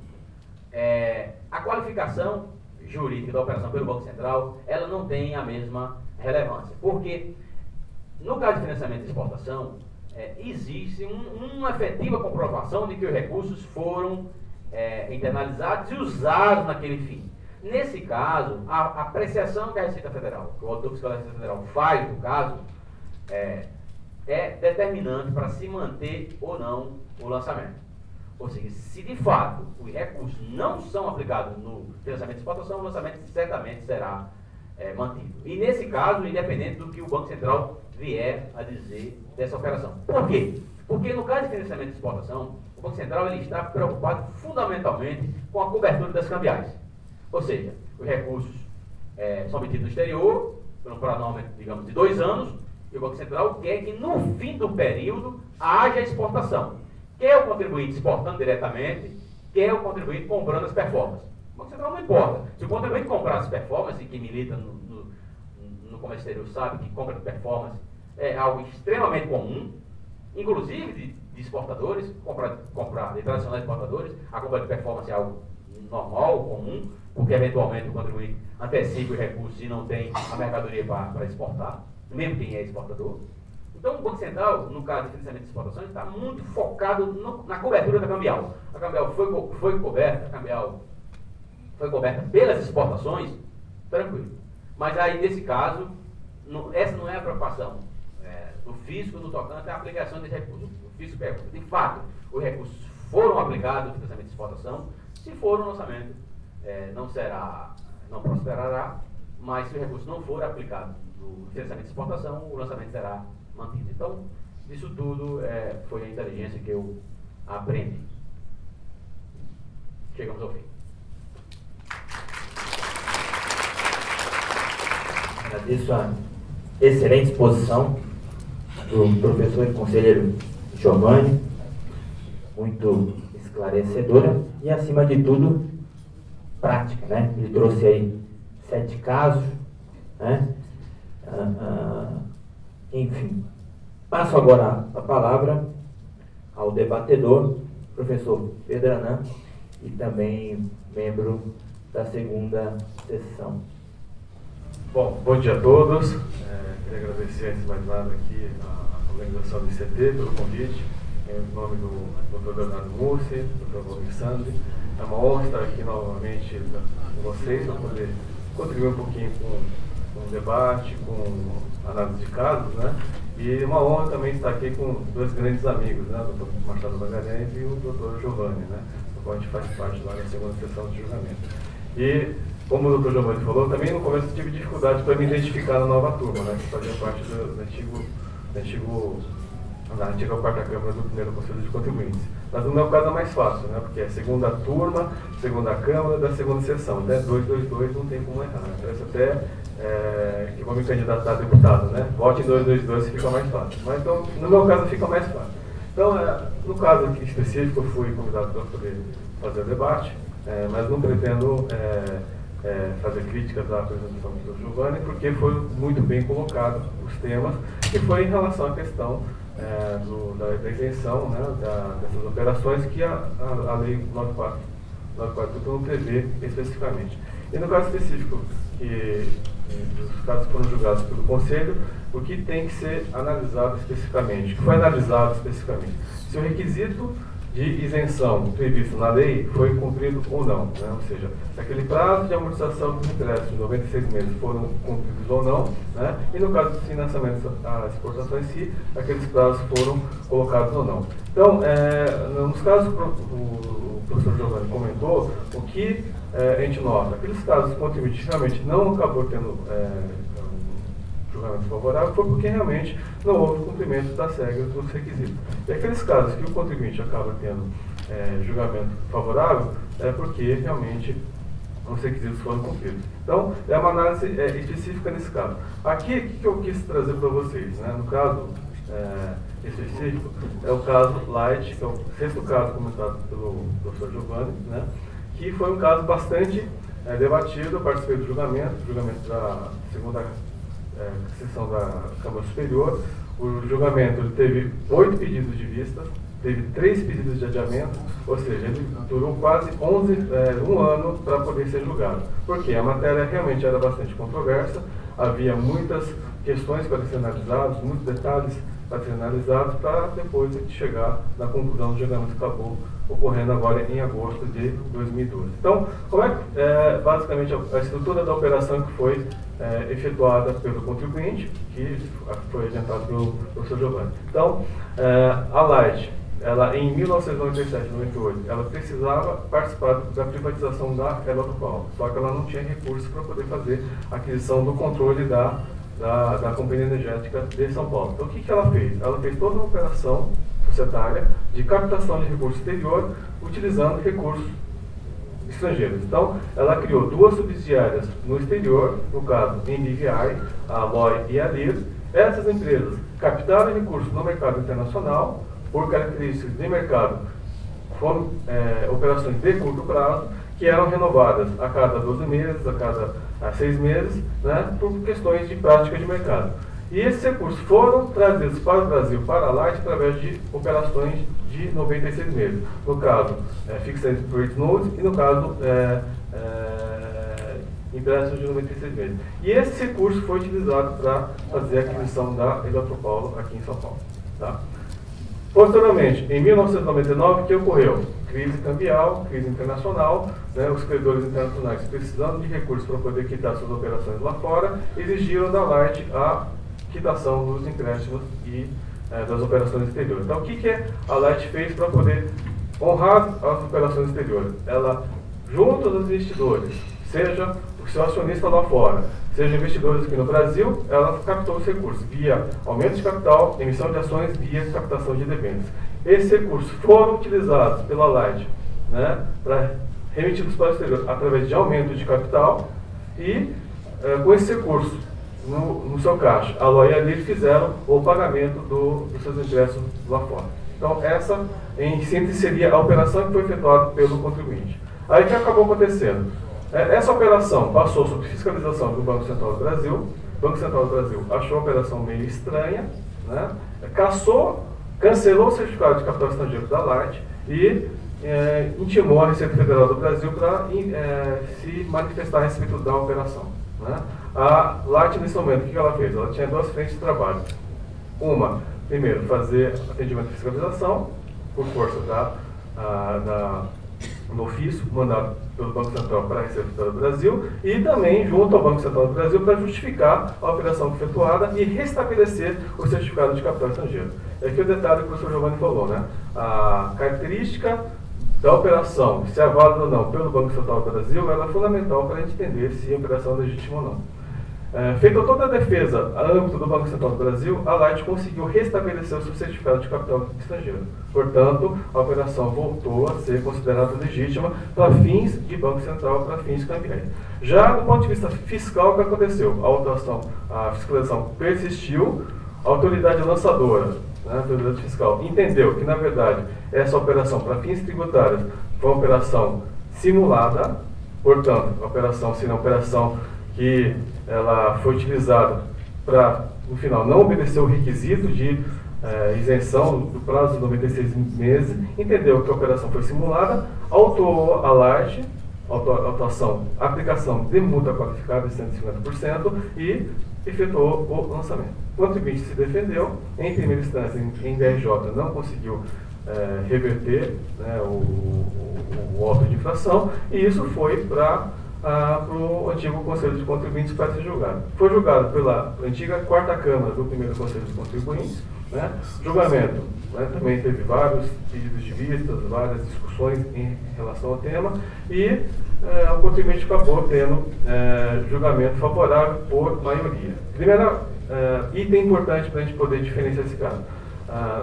a qualificação jurídica da operação pelo Banco Central, ela não tem a mesma relevância. Porque, no caso de financiamento de exportação, existe uma efetiva comprovação de que os recursos foram internalizados e usados naquele fim. Nesse caso, a apreciação que a Receita Federal, que o auditor fiscal da Receita Federal faz no caso, é determinante para se manter ou não o lançamento. Ou seja, se de fato os recursos não são aplicados no financiamento de exportação, o lançamento certamente será mantido. E nesse caso, independente do que o Banco Central vier a dizer dessa operação. Por quê? Porque no caso de financiamento de exportação, o Banco Central ele está preocupado fundamentalmente com a cobertura das cambiais. Ou seja, os recursos são metidos no exterior, por um pronômetro, digamos, de 2 anos, e o Banco Central quer que no fim do período haja exportação. Quer o contribuinte exportando diretamente, quer o contribuinte comprando as performances. O Banco Central não importa. Se o contribuinte comprar as performances, e quem milita no comércio exterior sabe que compra de performance é algo extremamente comum, inclusive de exportadores, comprar de tradicionais exportadores, a compra de performance é algo normal, comum, porque eventualmente o contribuinte antecipa os recursos e não tem a mercadoria para exportar, mesmo quem é exportador. Então o Banco Central, no caso de financiamento de exportações, está muito focado na cobertura da cambial. A cambial foi coberta pelas exportações, tranquilo. Mas aí, nesse caso, essa não é a preocupação do fisco no tocante à aplicação desse recurso. O fisco pergunta, de fato, os recursos foram aplicados no financiamento de exportação, se for um lançamento não prosperará, mas se o recurso não for aplicado no financiamento de exportação, o lançamento será mantido. Então, isso tudo foi a inteligência que eu aprendi. Chegamos ao fim. Agradeço a excelente exposição do professor e conselheiro Giovanni, muito esclarecedora e, acima de tudo, prática, né? Ele trouxe aí 7 casos, né? Enfim, passo agora a palavra ao debatedor, professor Pedro Anan, e também membro da segunda sessão. Bom, bom dia a todos. Queria agradecer, antes de mais nada, aqui a organização do ICT pelo convite, em nome do Dr. Leonardo Mussi, do Dr. Valdir Sandri. É uma honra estar aqui novamente com vocês, para poder contribuir um pouquinho com o debate, com análise de casos, né? E uma honra também estar aqui com 2 grandes amigos, né? O Dr. Machado Magalhães e o Dr. Giovanni, né? Do qual a gente faz parte lá na segunda sessão de julgamento. E, como o Dr. Giovanni falou, também no começo tive dificuldade para me identificar na nova turma, né? Que fazia parte da antiga quarta Câmara do primeiro Conselho de Contribuintes. Mas no meu caso é mais fácil, né? Porque é segunda turma, segunda Câmara da segunda sessão. Até 222 não tem como errar. Parece até que vou me candidatar a deputado, né? Vote em 222 se fica mais fácil. Mas então, no meu caso fica mais fácil. Então, no caso aqui específico, eu fui convidado para poder fazer o debate, mas não pretendo fazer críticas à apresentação do Dr. Giovanni, porque foi muito bem colocado os temas, que foi em relação à questão da isenção, né, dessas operações que a Lei 9.4 não prevê especificamente. E no caso específico, os casos foram julgados pelo Conselho, o que tem que ser analisado especificamente, que foi analisado especificamente, se o requisito de isenção previsto na lei foi cumprido ou não, né? Ou seja, se aquele prazo de amortização dos empréstimos de 96 meses foram cumpridos ou não, né? E no caso do financiamento à exportação em si, aqueles prazos foram colocados ou não. Então, nos casos que o professor Giovanni comentou, o que a gente nota, aqueles casos que o contribuinte realmente não acabou tendo julgamento favorável foi porque realmente não houve cumprimento das regras dos requisitos. E aqueles casos que o contribuinte acaba tendo julgamento favorável é porque realmente os requisitos foram cumpridos. Então, é uma análise específica nesse caso. Aqui, o que eu quis trazer para vocês, né? No caso específico, é o caso Light, que é o 6º caso comentado pelo professor Giovanni, né? Que foi um caso bastante debatido. Eu participei do julgamento da segunda sessão da Câmara Superior. O julgamento ele teve 8 pedidos de vista, teve 3 pedidos de adiamento, ou seja, ele durou quase um ano para poder ser julgado. Porque a matéria realmente era bastante controversa, havia muitas questões para serem analisadas, muitos detalhes para serem analisados, para depois de chegar na conclusão do julgamento que acabou ocorrendo agora em agosto de 2012. Então, como é basicamente a estrutura da operação que foi efetuada pelo contribuinte, que foi adiantado pelo professor Giovanni. Então, a Light, ela em 1997-98, ela precisava participar da privatização da Eletropaulo, só que ela não tinha recursos para poder fazer a aquisição do controle da Companhia Energética de São Paulo. Então, o que ela fez? Ela fez toda uma operação societária de captação de recurso exterior, utilizando recursos estrangeiros. Então, ela criou 2 subsidiárias no exterior, no caso, NVI, a LOI e a LIR. Essas empresas captaram recursos no mercado internacional, por características de mercado, foram operações de curto prazo, que eram renovadas a cada 12 meses, a cada 6 meses, né, por questões de prática de mercado. E esses recursos foram trazidos para o Brasil, para a Light, através de operações de 96 meses. No caso, Fixed Rate Notes e no caso, empréstimos de 96 meses. E esse recurso foi utilizado para fazer a aquisição da Eletropaulo aqui em São Paulo. Tá? Posteriormente, em 1999, o que ocorreu? Crise cambial, crise internacional, né, os credores internacionais precisando de recursos para poder quitar suas operações lá fora, exigiram da Light a quitação dos empréstimos e das operações exteriores. Então, o que a Light fez para poder honrar as operações exteriores? Ela junto aos investidores, seja o seu acionista lá fora, seja investidores aqui no Brasil, ela captou os recursos via aumento de capital, emissão de ações, via captação de debêntures. Esses recursos foram utilizados pela Light, né, remetidos para o exterior através de aumento de capital e com esse recurso no seu caixa, a LOI e a LIR fizeram o pagamento dos seus ingressos lá fora. Então essa, em síntese, seria a operação que foi efetuada pelo contribuinte. Aí o que acabou acontecendo? Essa operação passou sob fiscalização do Banco Central do Brasil. O Banco Central do Brasil achou a operação meio estranha, né? Cancelou o certificado de capital estrangeiro da Light e intimou a Receita Federal do Brasil para se manifestar a respeito da operação, né? A Light, nesse momento, o que ela fez? Ela tinha duas frentes de trabalho. Uma, primeiro, fazer atendimento de fiscalização, por força do ofício mandado pelo Banco Central para a Receita Federal do Brasil e também junto ao Banco Central do Brasil para justificar a operação efetuada e restabelecer o certificado de capital estrangeiro. É aqui o detalhe que o professor Giovanni falou, né? A característica da operação, se é válida ou não pelo Banco Central do Brasil, ela é fundamental para a gente entender se a operação é legítima ou não. Feita toda a defesa a âmbito do Banco Central do Brasil, a Light conseguiu restabelecer o seu certificado de capital estrangeiro. Portanto, a operação voltou a ser considerada legítima para fins de Banco Central, para fins cambiais. Já do ponto de vista fiscal, o que aconteceu? A fiscalização persistiu, a autoridade lançadora, né, a autoridade fiscal, entendeu que, na verdade, essa operação para fins tributários foi uma operação simulada, portanto, a operação, se não operação que ela foi utilizada para, no final, não obedecer o requisito de isenção do prazo de 96 meses, entendeu que a operação foi simulada, autuou a Light, aplicação de multa qualificada de 150% e efetuou o lançamento. O contribuinte se defendeu, em primeira instância, em DRJ, não conseguiu reverter, né, o auto de infração, e isso foi para o antigo Conselho de Contribuintes para ser julgado. Foi julgado pela antiga 4ª Câmara do primeiro Conselho de Contribuintes, né? Julgamento, né, também teve vários pedidos de vistas, várias discussões em relação ao tema, e o contribuinte acabou tendo julgamento favorável por maioria. Primeiro item importante para a gente poder diferenciar esse caso.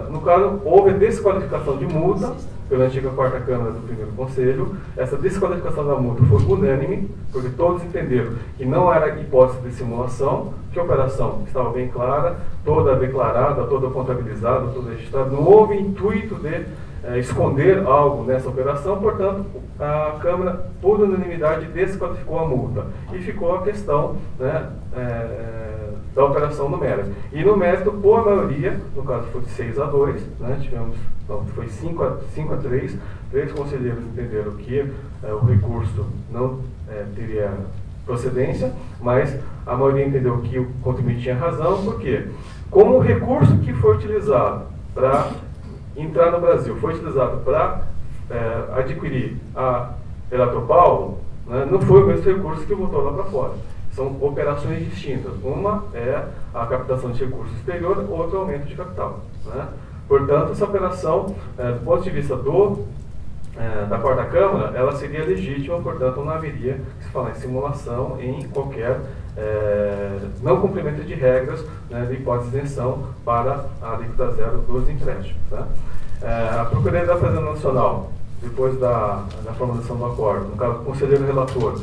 No caso, houve desqualificação de multa pela antiga 4ª Câmara do primeiro Conselho. Essa desqualificação da multa foi unânime, porque todos entenderam que não era hipótese de simulação, que a operação estava bem clara, toda declarada, toda contabilizada, toda registrada. Não houve intuito de esconder algo nessa operação, portanto, a Câmara, por unanimidade, desqualificou a multa. E ficou a questão, né, da operação numérica. E no mérito, por maioria, no caso foi 6-2, né, foi 5-3, 3 conselheiros entenderam que o recurso não teria procedência, mas a maioria entendeu que o contribuinte tinha razão, porque como o recurso que foi utilizado para entrar no Brasil foi utilizado para adquirir a Eletropaulo, né, não foi o mesmo recurso que voltou lá para fora. São operações distintas. Uma é a captação de recurso exterior, outra é o aumento de capital, né? Portanto, essa operação, do ponto de vista da 4ª Câmara, ela seria legítima, portanto, não haveria que se falar em simulação em qualquer não cumprimento de regras, né, de hipótese de isenção para a alíquota zero dos empréstimos. Tá? A Procuradoria da Fazenda Nacional, depois da formulação do acordo, no caso, o conselheiro relator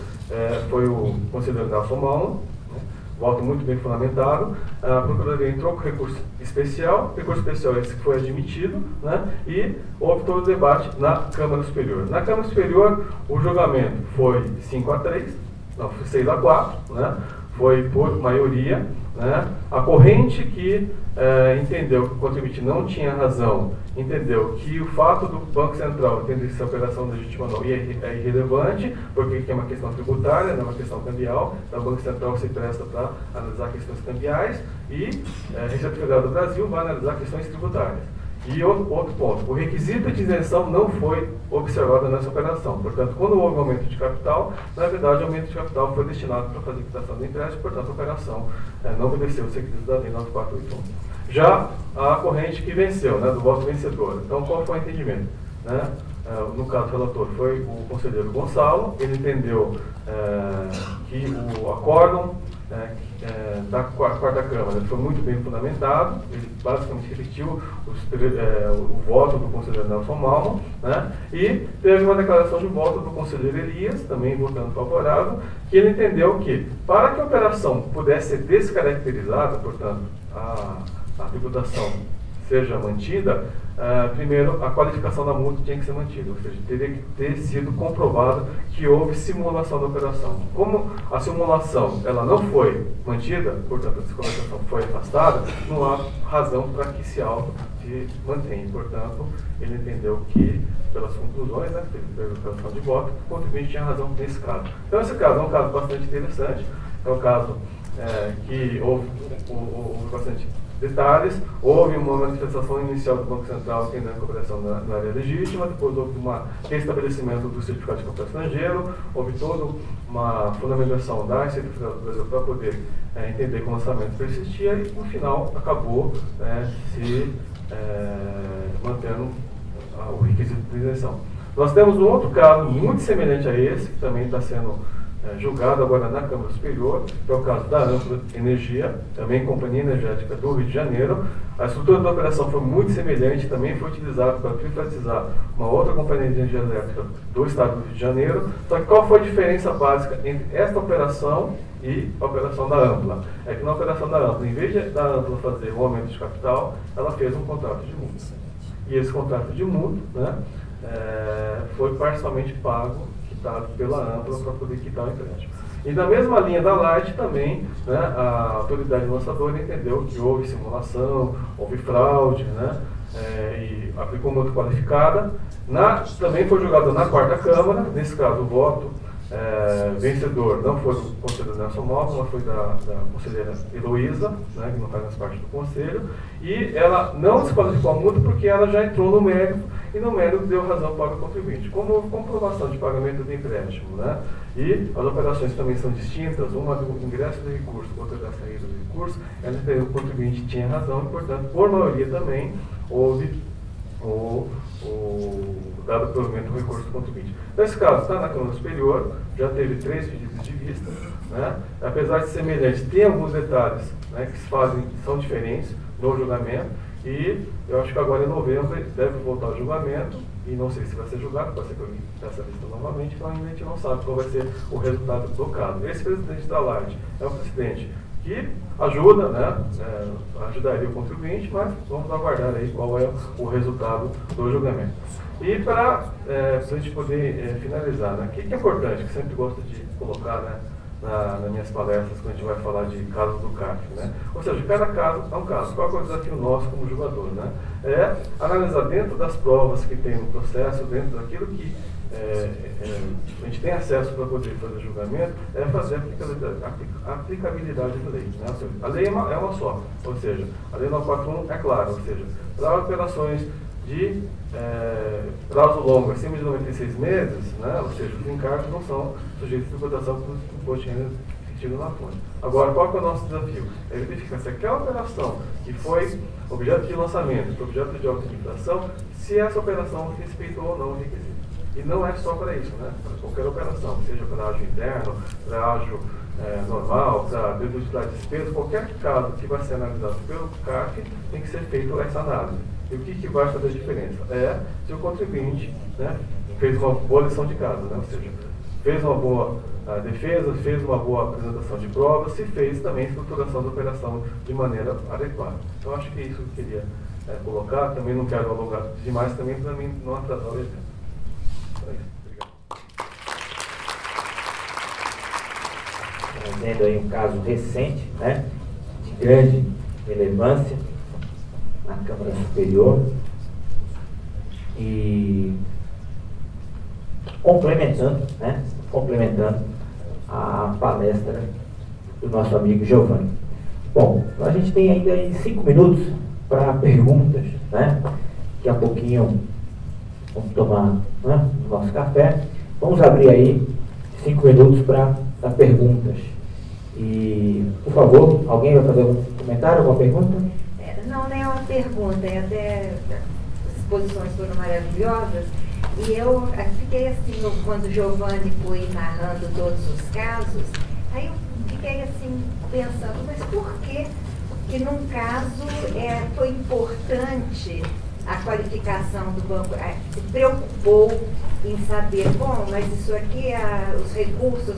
foi o conselheiro Nelson Malman, né, voto muito bem fundamentado. A Procuradoria entrou com recurso especial esse que foi admitido, né, e houve todo o debate na Câmara Superior. Na Câmara Superior, o julgamento foi 5-3, não, foi 6-4, né, foi por maioria, né, a corrente que entendeu que o contribuinte não tinha razão, entendeu que o fato do Banco Central entender se a operação legítima não é irrelevante, porque é uma questão tributária, não é uma questão cambial, então o Banco Central se presta para analisar questões cambiais e a Receita Federal do Brasil vai analisar questões tributárias. E outro ponto, o requisito de isenção não foi observado nessa operação. Portanto, quando houve aumento de capital, na verdade, o aumento de capital foi destinado para fazer quitação do empréstimo, portanto, a operação não obedeceu os requisitos da Lei 9481. Já a corrente que venceu, né, do voto vencedor. Então, qual foi o entendimento? Né? no caso do relator, foi o conselheiro Gonçalo. Ele entendeu que o acórdão da quarta Câmara foi muito bem fundamentado. Ele basicamente repetiu o voto do conselheiro Nelson Malman, né? E teve uma declaração de voto do conselheiro Elias, também votando favorável, que ele entendeu que, para que a operação pudesse ser descaracterizada, portanto, a tributação seja mantida, primeiro, a qualificação da multa tinha que ser mantida, ou seja, teria que ter sido comprovado que houve simulação da operação. Como a simulação ela não foi mantida, portanto, a desqualificação foi afastada, não há razão para que esse auto se mantenha. Portanto, ele entendeu que, pelas conclusões, né, pela declaração de voto, o contribuinte tinha razão nesse caso. Então, esse caso é um caso bastante interessante, é um caso que houve bastante detalhes. Houve uma manifestação inicial do Banco Central entendendo a cooperação na área legítima, depois houve um restabelecimento do certificado de cooperação estrangeiro, houve toda uma fundamentação da Receita Federal do Brasil para poder entender que o lançamento persistia e, no final, acabou se mantendo o requisito de isenção. Nós temos um outro caso muito semelhante a esse, que também está sendo julgado agora na Câmara Superior, que é o caso da Ampla Energia, também Companhia Energética do Rio de Janeiro. A estrutura da operação foi muito semelhante, também foi utilizada para privatizar uma outra companhia de energia elétrica do estado do Rio de Janeiro. Só que qual foi a diferença básica entre esta operação e a operação da Ampla? É que na operação da Ampla, em vez da Ampla fazer o aumento de capital, ela fez um contrato de multa. E esse contrato de multa, né, foi parcialmente pago, quitado pela Ampla, para poder quitar o empréstimo. E na mesma linha da Light também, né, a autoridade lançadora entendeu que houve simulação, houve fraude, né, e aplicou multa qualificada. Também foi julgado na quarta Câmara, nesse caso o voto vencedor não foi do conselheiro Nelson Malman, mas foi da conselheira Heloísa, né, que não faz mais parte do conselho, e ela não desqualificou a multa porque ela já entrou no mérito, e no mérito deu razão para o contribuinte. Como houve comprovação de pagamento do empréstimo, né, e as operações também são distintas, uma do ingresso do recurso, outra da saída do recurso, ela entendeu que o contribuinte tinha razão e, portanto, por maioria também houve o dado provimento do recurso do contribuinte. Nesse caso, está na Câmara Superior, já teve 3 pedidos de vista, né? Apesar de semelhantes, tem alguns detalhes, né, que são diferentes no julgamento, e eu acho que agora em novembro deve voltar ao julgamento, e não sei se vai ser julgado, pode ser que alguém peça a vista novamente, então a gente não sabe qual vai ser o resultado do caso. Esse presidente da Light é um presidente que ajuda, né, ajudaria o contribuinte, mas vamos aguardar aí qual é o resultado do julgamento. E para a gente poder finalizar, né, o que é importante, que sempre gosto de colocar, né, nas minhas palestras, quando a gente vai falar de casos do CARF, né? Ou seja, cada caso é um caso. Qual é o desafio nosso como julgador, né? É analisar dentro das provas que tem no processo, dentro daquilo que a gente tem acesso para poder fazer julgamento, fazer a aplicabilidade da lei, né? Ou seja, a lei é uma só, ou seja, a lei 941 é clara, ou seja, para operações de prazo longo, acima de 96 meses, né, ou seja, os encargos não são sujeitos de tributação por imposto de renda retido na fonte. Agora, qual que é o nosso desafio? É verificar se aquela operação que foi objeto de lançamento, objeto de auto-infração, se essa operação respeitou ou não o requisito. E não é só para isso, né? Para qualquer operação, seja para ágio interno, para ágio normal, para dedutividade de despesa, qualquer caso que vai ser analisado pelo CARF, tem que ser feita essa análise. E o que vai fazer a diferença? É se o contribuinte, né, fez uma boa lição de casa, né? Ou seja, fez uma boa defesa, fez uma boa apresentação de provas, se fez também a estruturação da operação de maneira adequada. Então, acho que é isso que eu queria colocar. Também não quero alongar demais, também para mim não atrasar o evento. Então, é isso. Obrigado. Trazendo aí um caso recente, né, de grande relevância na Câmara Superior e complementando a palestra do nosso amigo Giovanni. Bom, a gente tem ainda aí 5 minutos para perguntas, né? Daqui a pouquinho vamos tomar, né, o nosso café. Vamos abrir aí 5 minutos para perguntas. E, por favor, alguém vai fazer algum comentário, alguma pergunta? Não é uma pergunta, até as exposições foram maravilhosas. E eu fiquei assim, quando o Giovanni foi narrando todos os casos, aí eu fiquei assim, pensando, mas por que num caso foi importante a qualificação do banco, se preocupou em saber, bom, mas isso aqui, os recursos,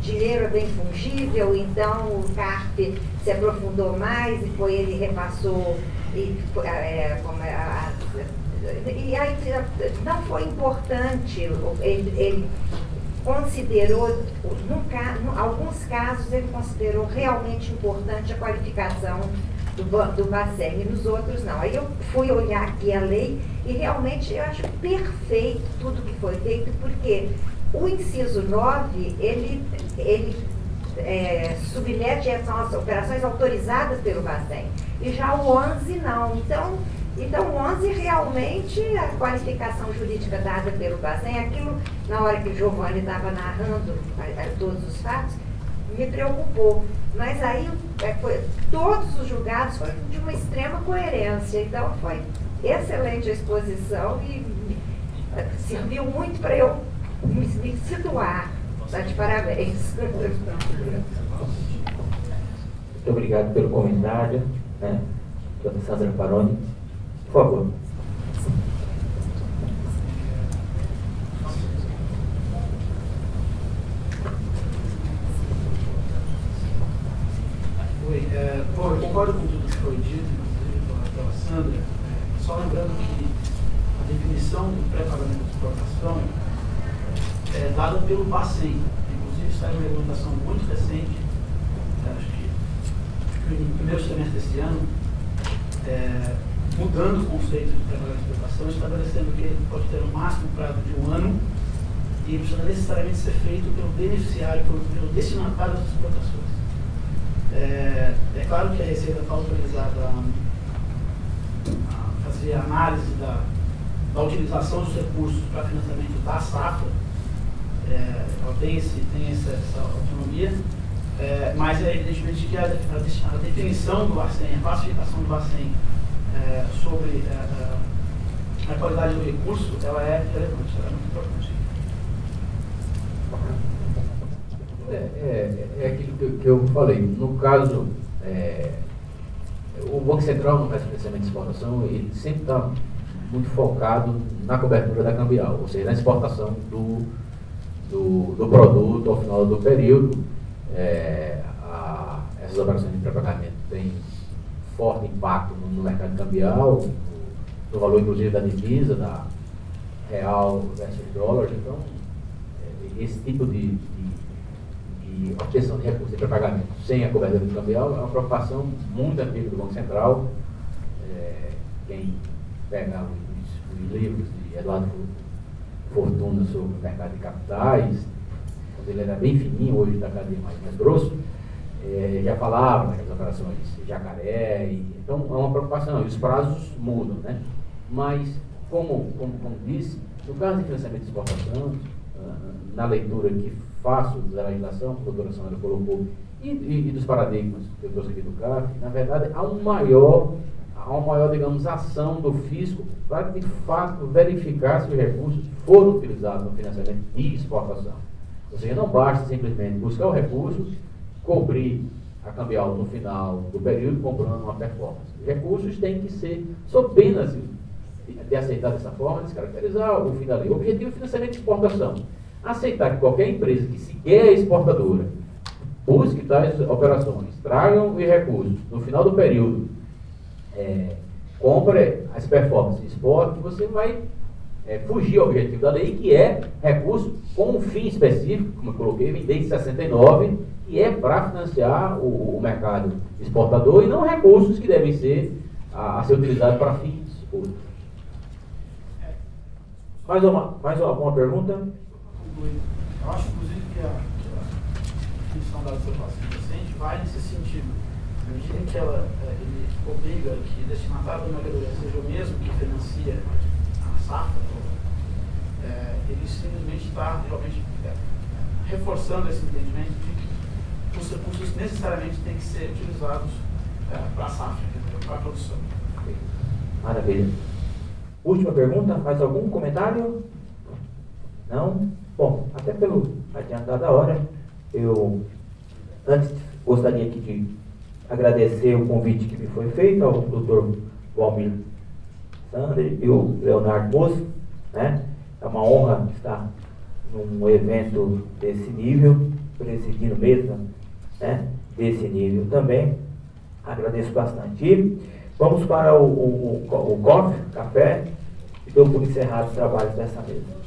dinheiro é bem fungível, então o CARF se aprofundou mais e ele repassou, e aí não foi importante, ele considerou, em alguns casos ele considerou realmente importante a qualificação do Bacen, e nos outros não. Aí eu fui olhar aqui a lei e realmente eu acho perfeito tudo que foi feito, porque o inciso 9, ele submete essas operações autorizadas pelo Bacen, e já o 11 não. Então, o 11 realmente, a qualificação jurídica dada pelo Bacen, aquilo, na hora que o Giovanni estava narrando todos os fatos, me preocupou. Mas aí, todos os julgados foram de uma extrema coerência. Então, foi excelente a exposição e serviu muito para eu me situar. Está de parabéns. Muito obrigado pelo comentário, né? Dona Sandra Paroni. Por favor. Bom, eu concordo com tudo que foi dito, inclusive pela Sandra, só lembrando que a definição do pré-pagamento de exportação é dada pelo Bacen, inclusive está em uma regulamentação muito recente, acho que no primeiro semestre desse ano, mudando o conceito de pré-pagamento de exportação, estabelecendo que ele pode ter no máximo prazo de 1 ano e precisa necessariamente ser feito pelo beneficiário, pelo destinatário das exportações. É claro que a Receita está autorizada a fazer a análise da utilização dos recursos para financiamento da safra, ela tem essa autonomia, mas é evidentemente que a definição do Bacen, a classificação do Bacen sobre a qualidade do recurso, ela é relevante, ela é muito importante. É aquilo que eu falei. No caso, o Banco Central, no caso de financiamento de exportação, ele sempre está muito focado na cobertura da cambial, ou seja, na exportação do produto ao final do período. Essas operações de pré-pagamento têm forte impacto no mercado cambial, no valor inclusive da divisa, da real versus dólar. Então, esse tipo de obtenção de recursos de pré-pagamento sem a cobertura do cambial é uma preocupação muito antiga do Banco Central. Quem pega os livros de Eduardo Fortuna sobre o mercado de capitais, quando ele era bem fininho, hoje está cada vez mais grosso, já falava das operações jacaré, então é uma preocupação, e os prazos mudam, né? Mas, como disse, no caso de financiamento de exportação, na leitura que faço da legislação, que a doutora Sandra colocou, e dos paradigmas que eu trouxe aqui do CARF, na verdade, há uma maior, digamos, ação do fisco para, de fato, verificar se os recursos foram utilizados no financiamento de exportação. Ou seja, não basta simplesmente buscar o recurso, cobrir a cambial no final do período, comprando uma performance. Os recursos têm que ser, sob pena de aceitar dessa forma, descaracterizar o fim da lei. O objetivo é o financiamento de exportação. Aceitar que qualquer empresa que sequer é exportadora busque tais operações, tragam os recursos no final do período, compre as performances de exporte, você vai fugir ao objetivo da lei, que é recurso com um fim específico, como eu coloquei, vem desde 69, que é para financiar o mercado exportador e não recursos que devem ser a ser utilizados para fins outros. Mais alguma pergunta? Eu acho, inclusive, que a definição da observação recente vai nesse sentido. Na medida em que ele obriga que o destinatário da mercadoria seja o mesmo que financia a safra, ele simplesmente está realmente reforçando esse entendimento de que os recursos necessariamente têm que ser utilizados para a safra, para a produção. Maravilha. Última pergunta, mais algum comentário? Não? Bom, até pelo adiantado da hora, eu antes gostaria aqui de agradecer o convite que me foi feito ao Dr. Valmir Sander e o Leonardo Moço, né? É uma honra estar num evento desse nível, presidindo mesmo, né? Desse nível também. Agradeço bastante. E vamos para o café, e dou por encerrados os trabalhos dessa mesa.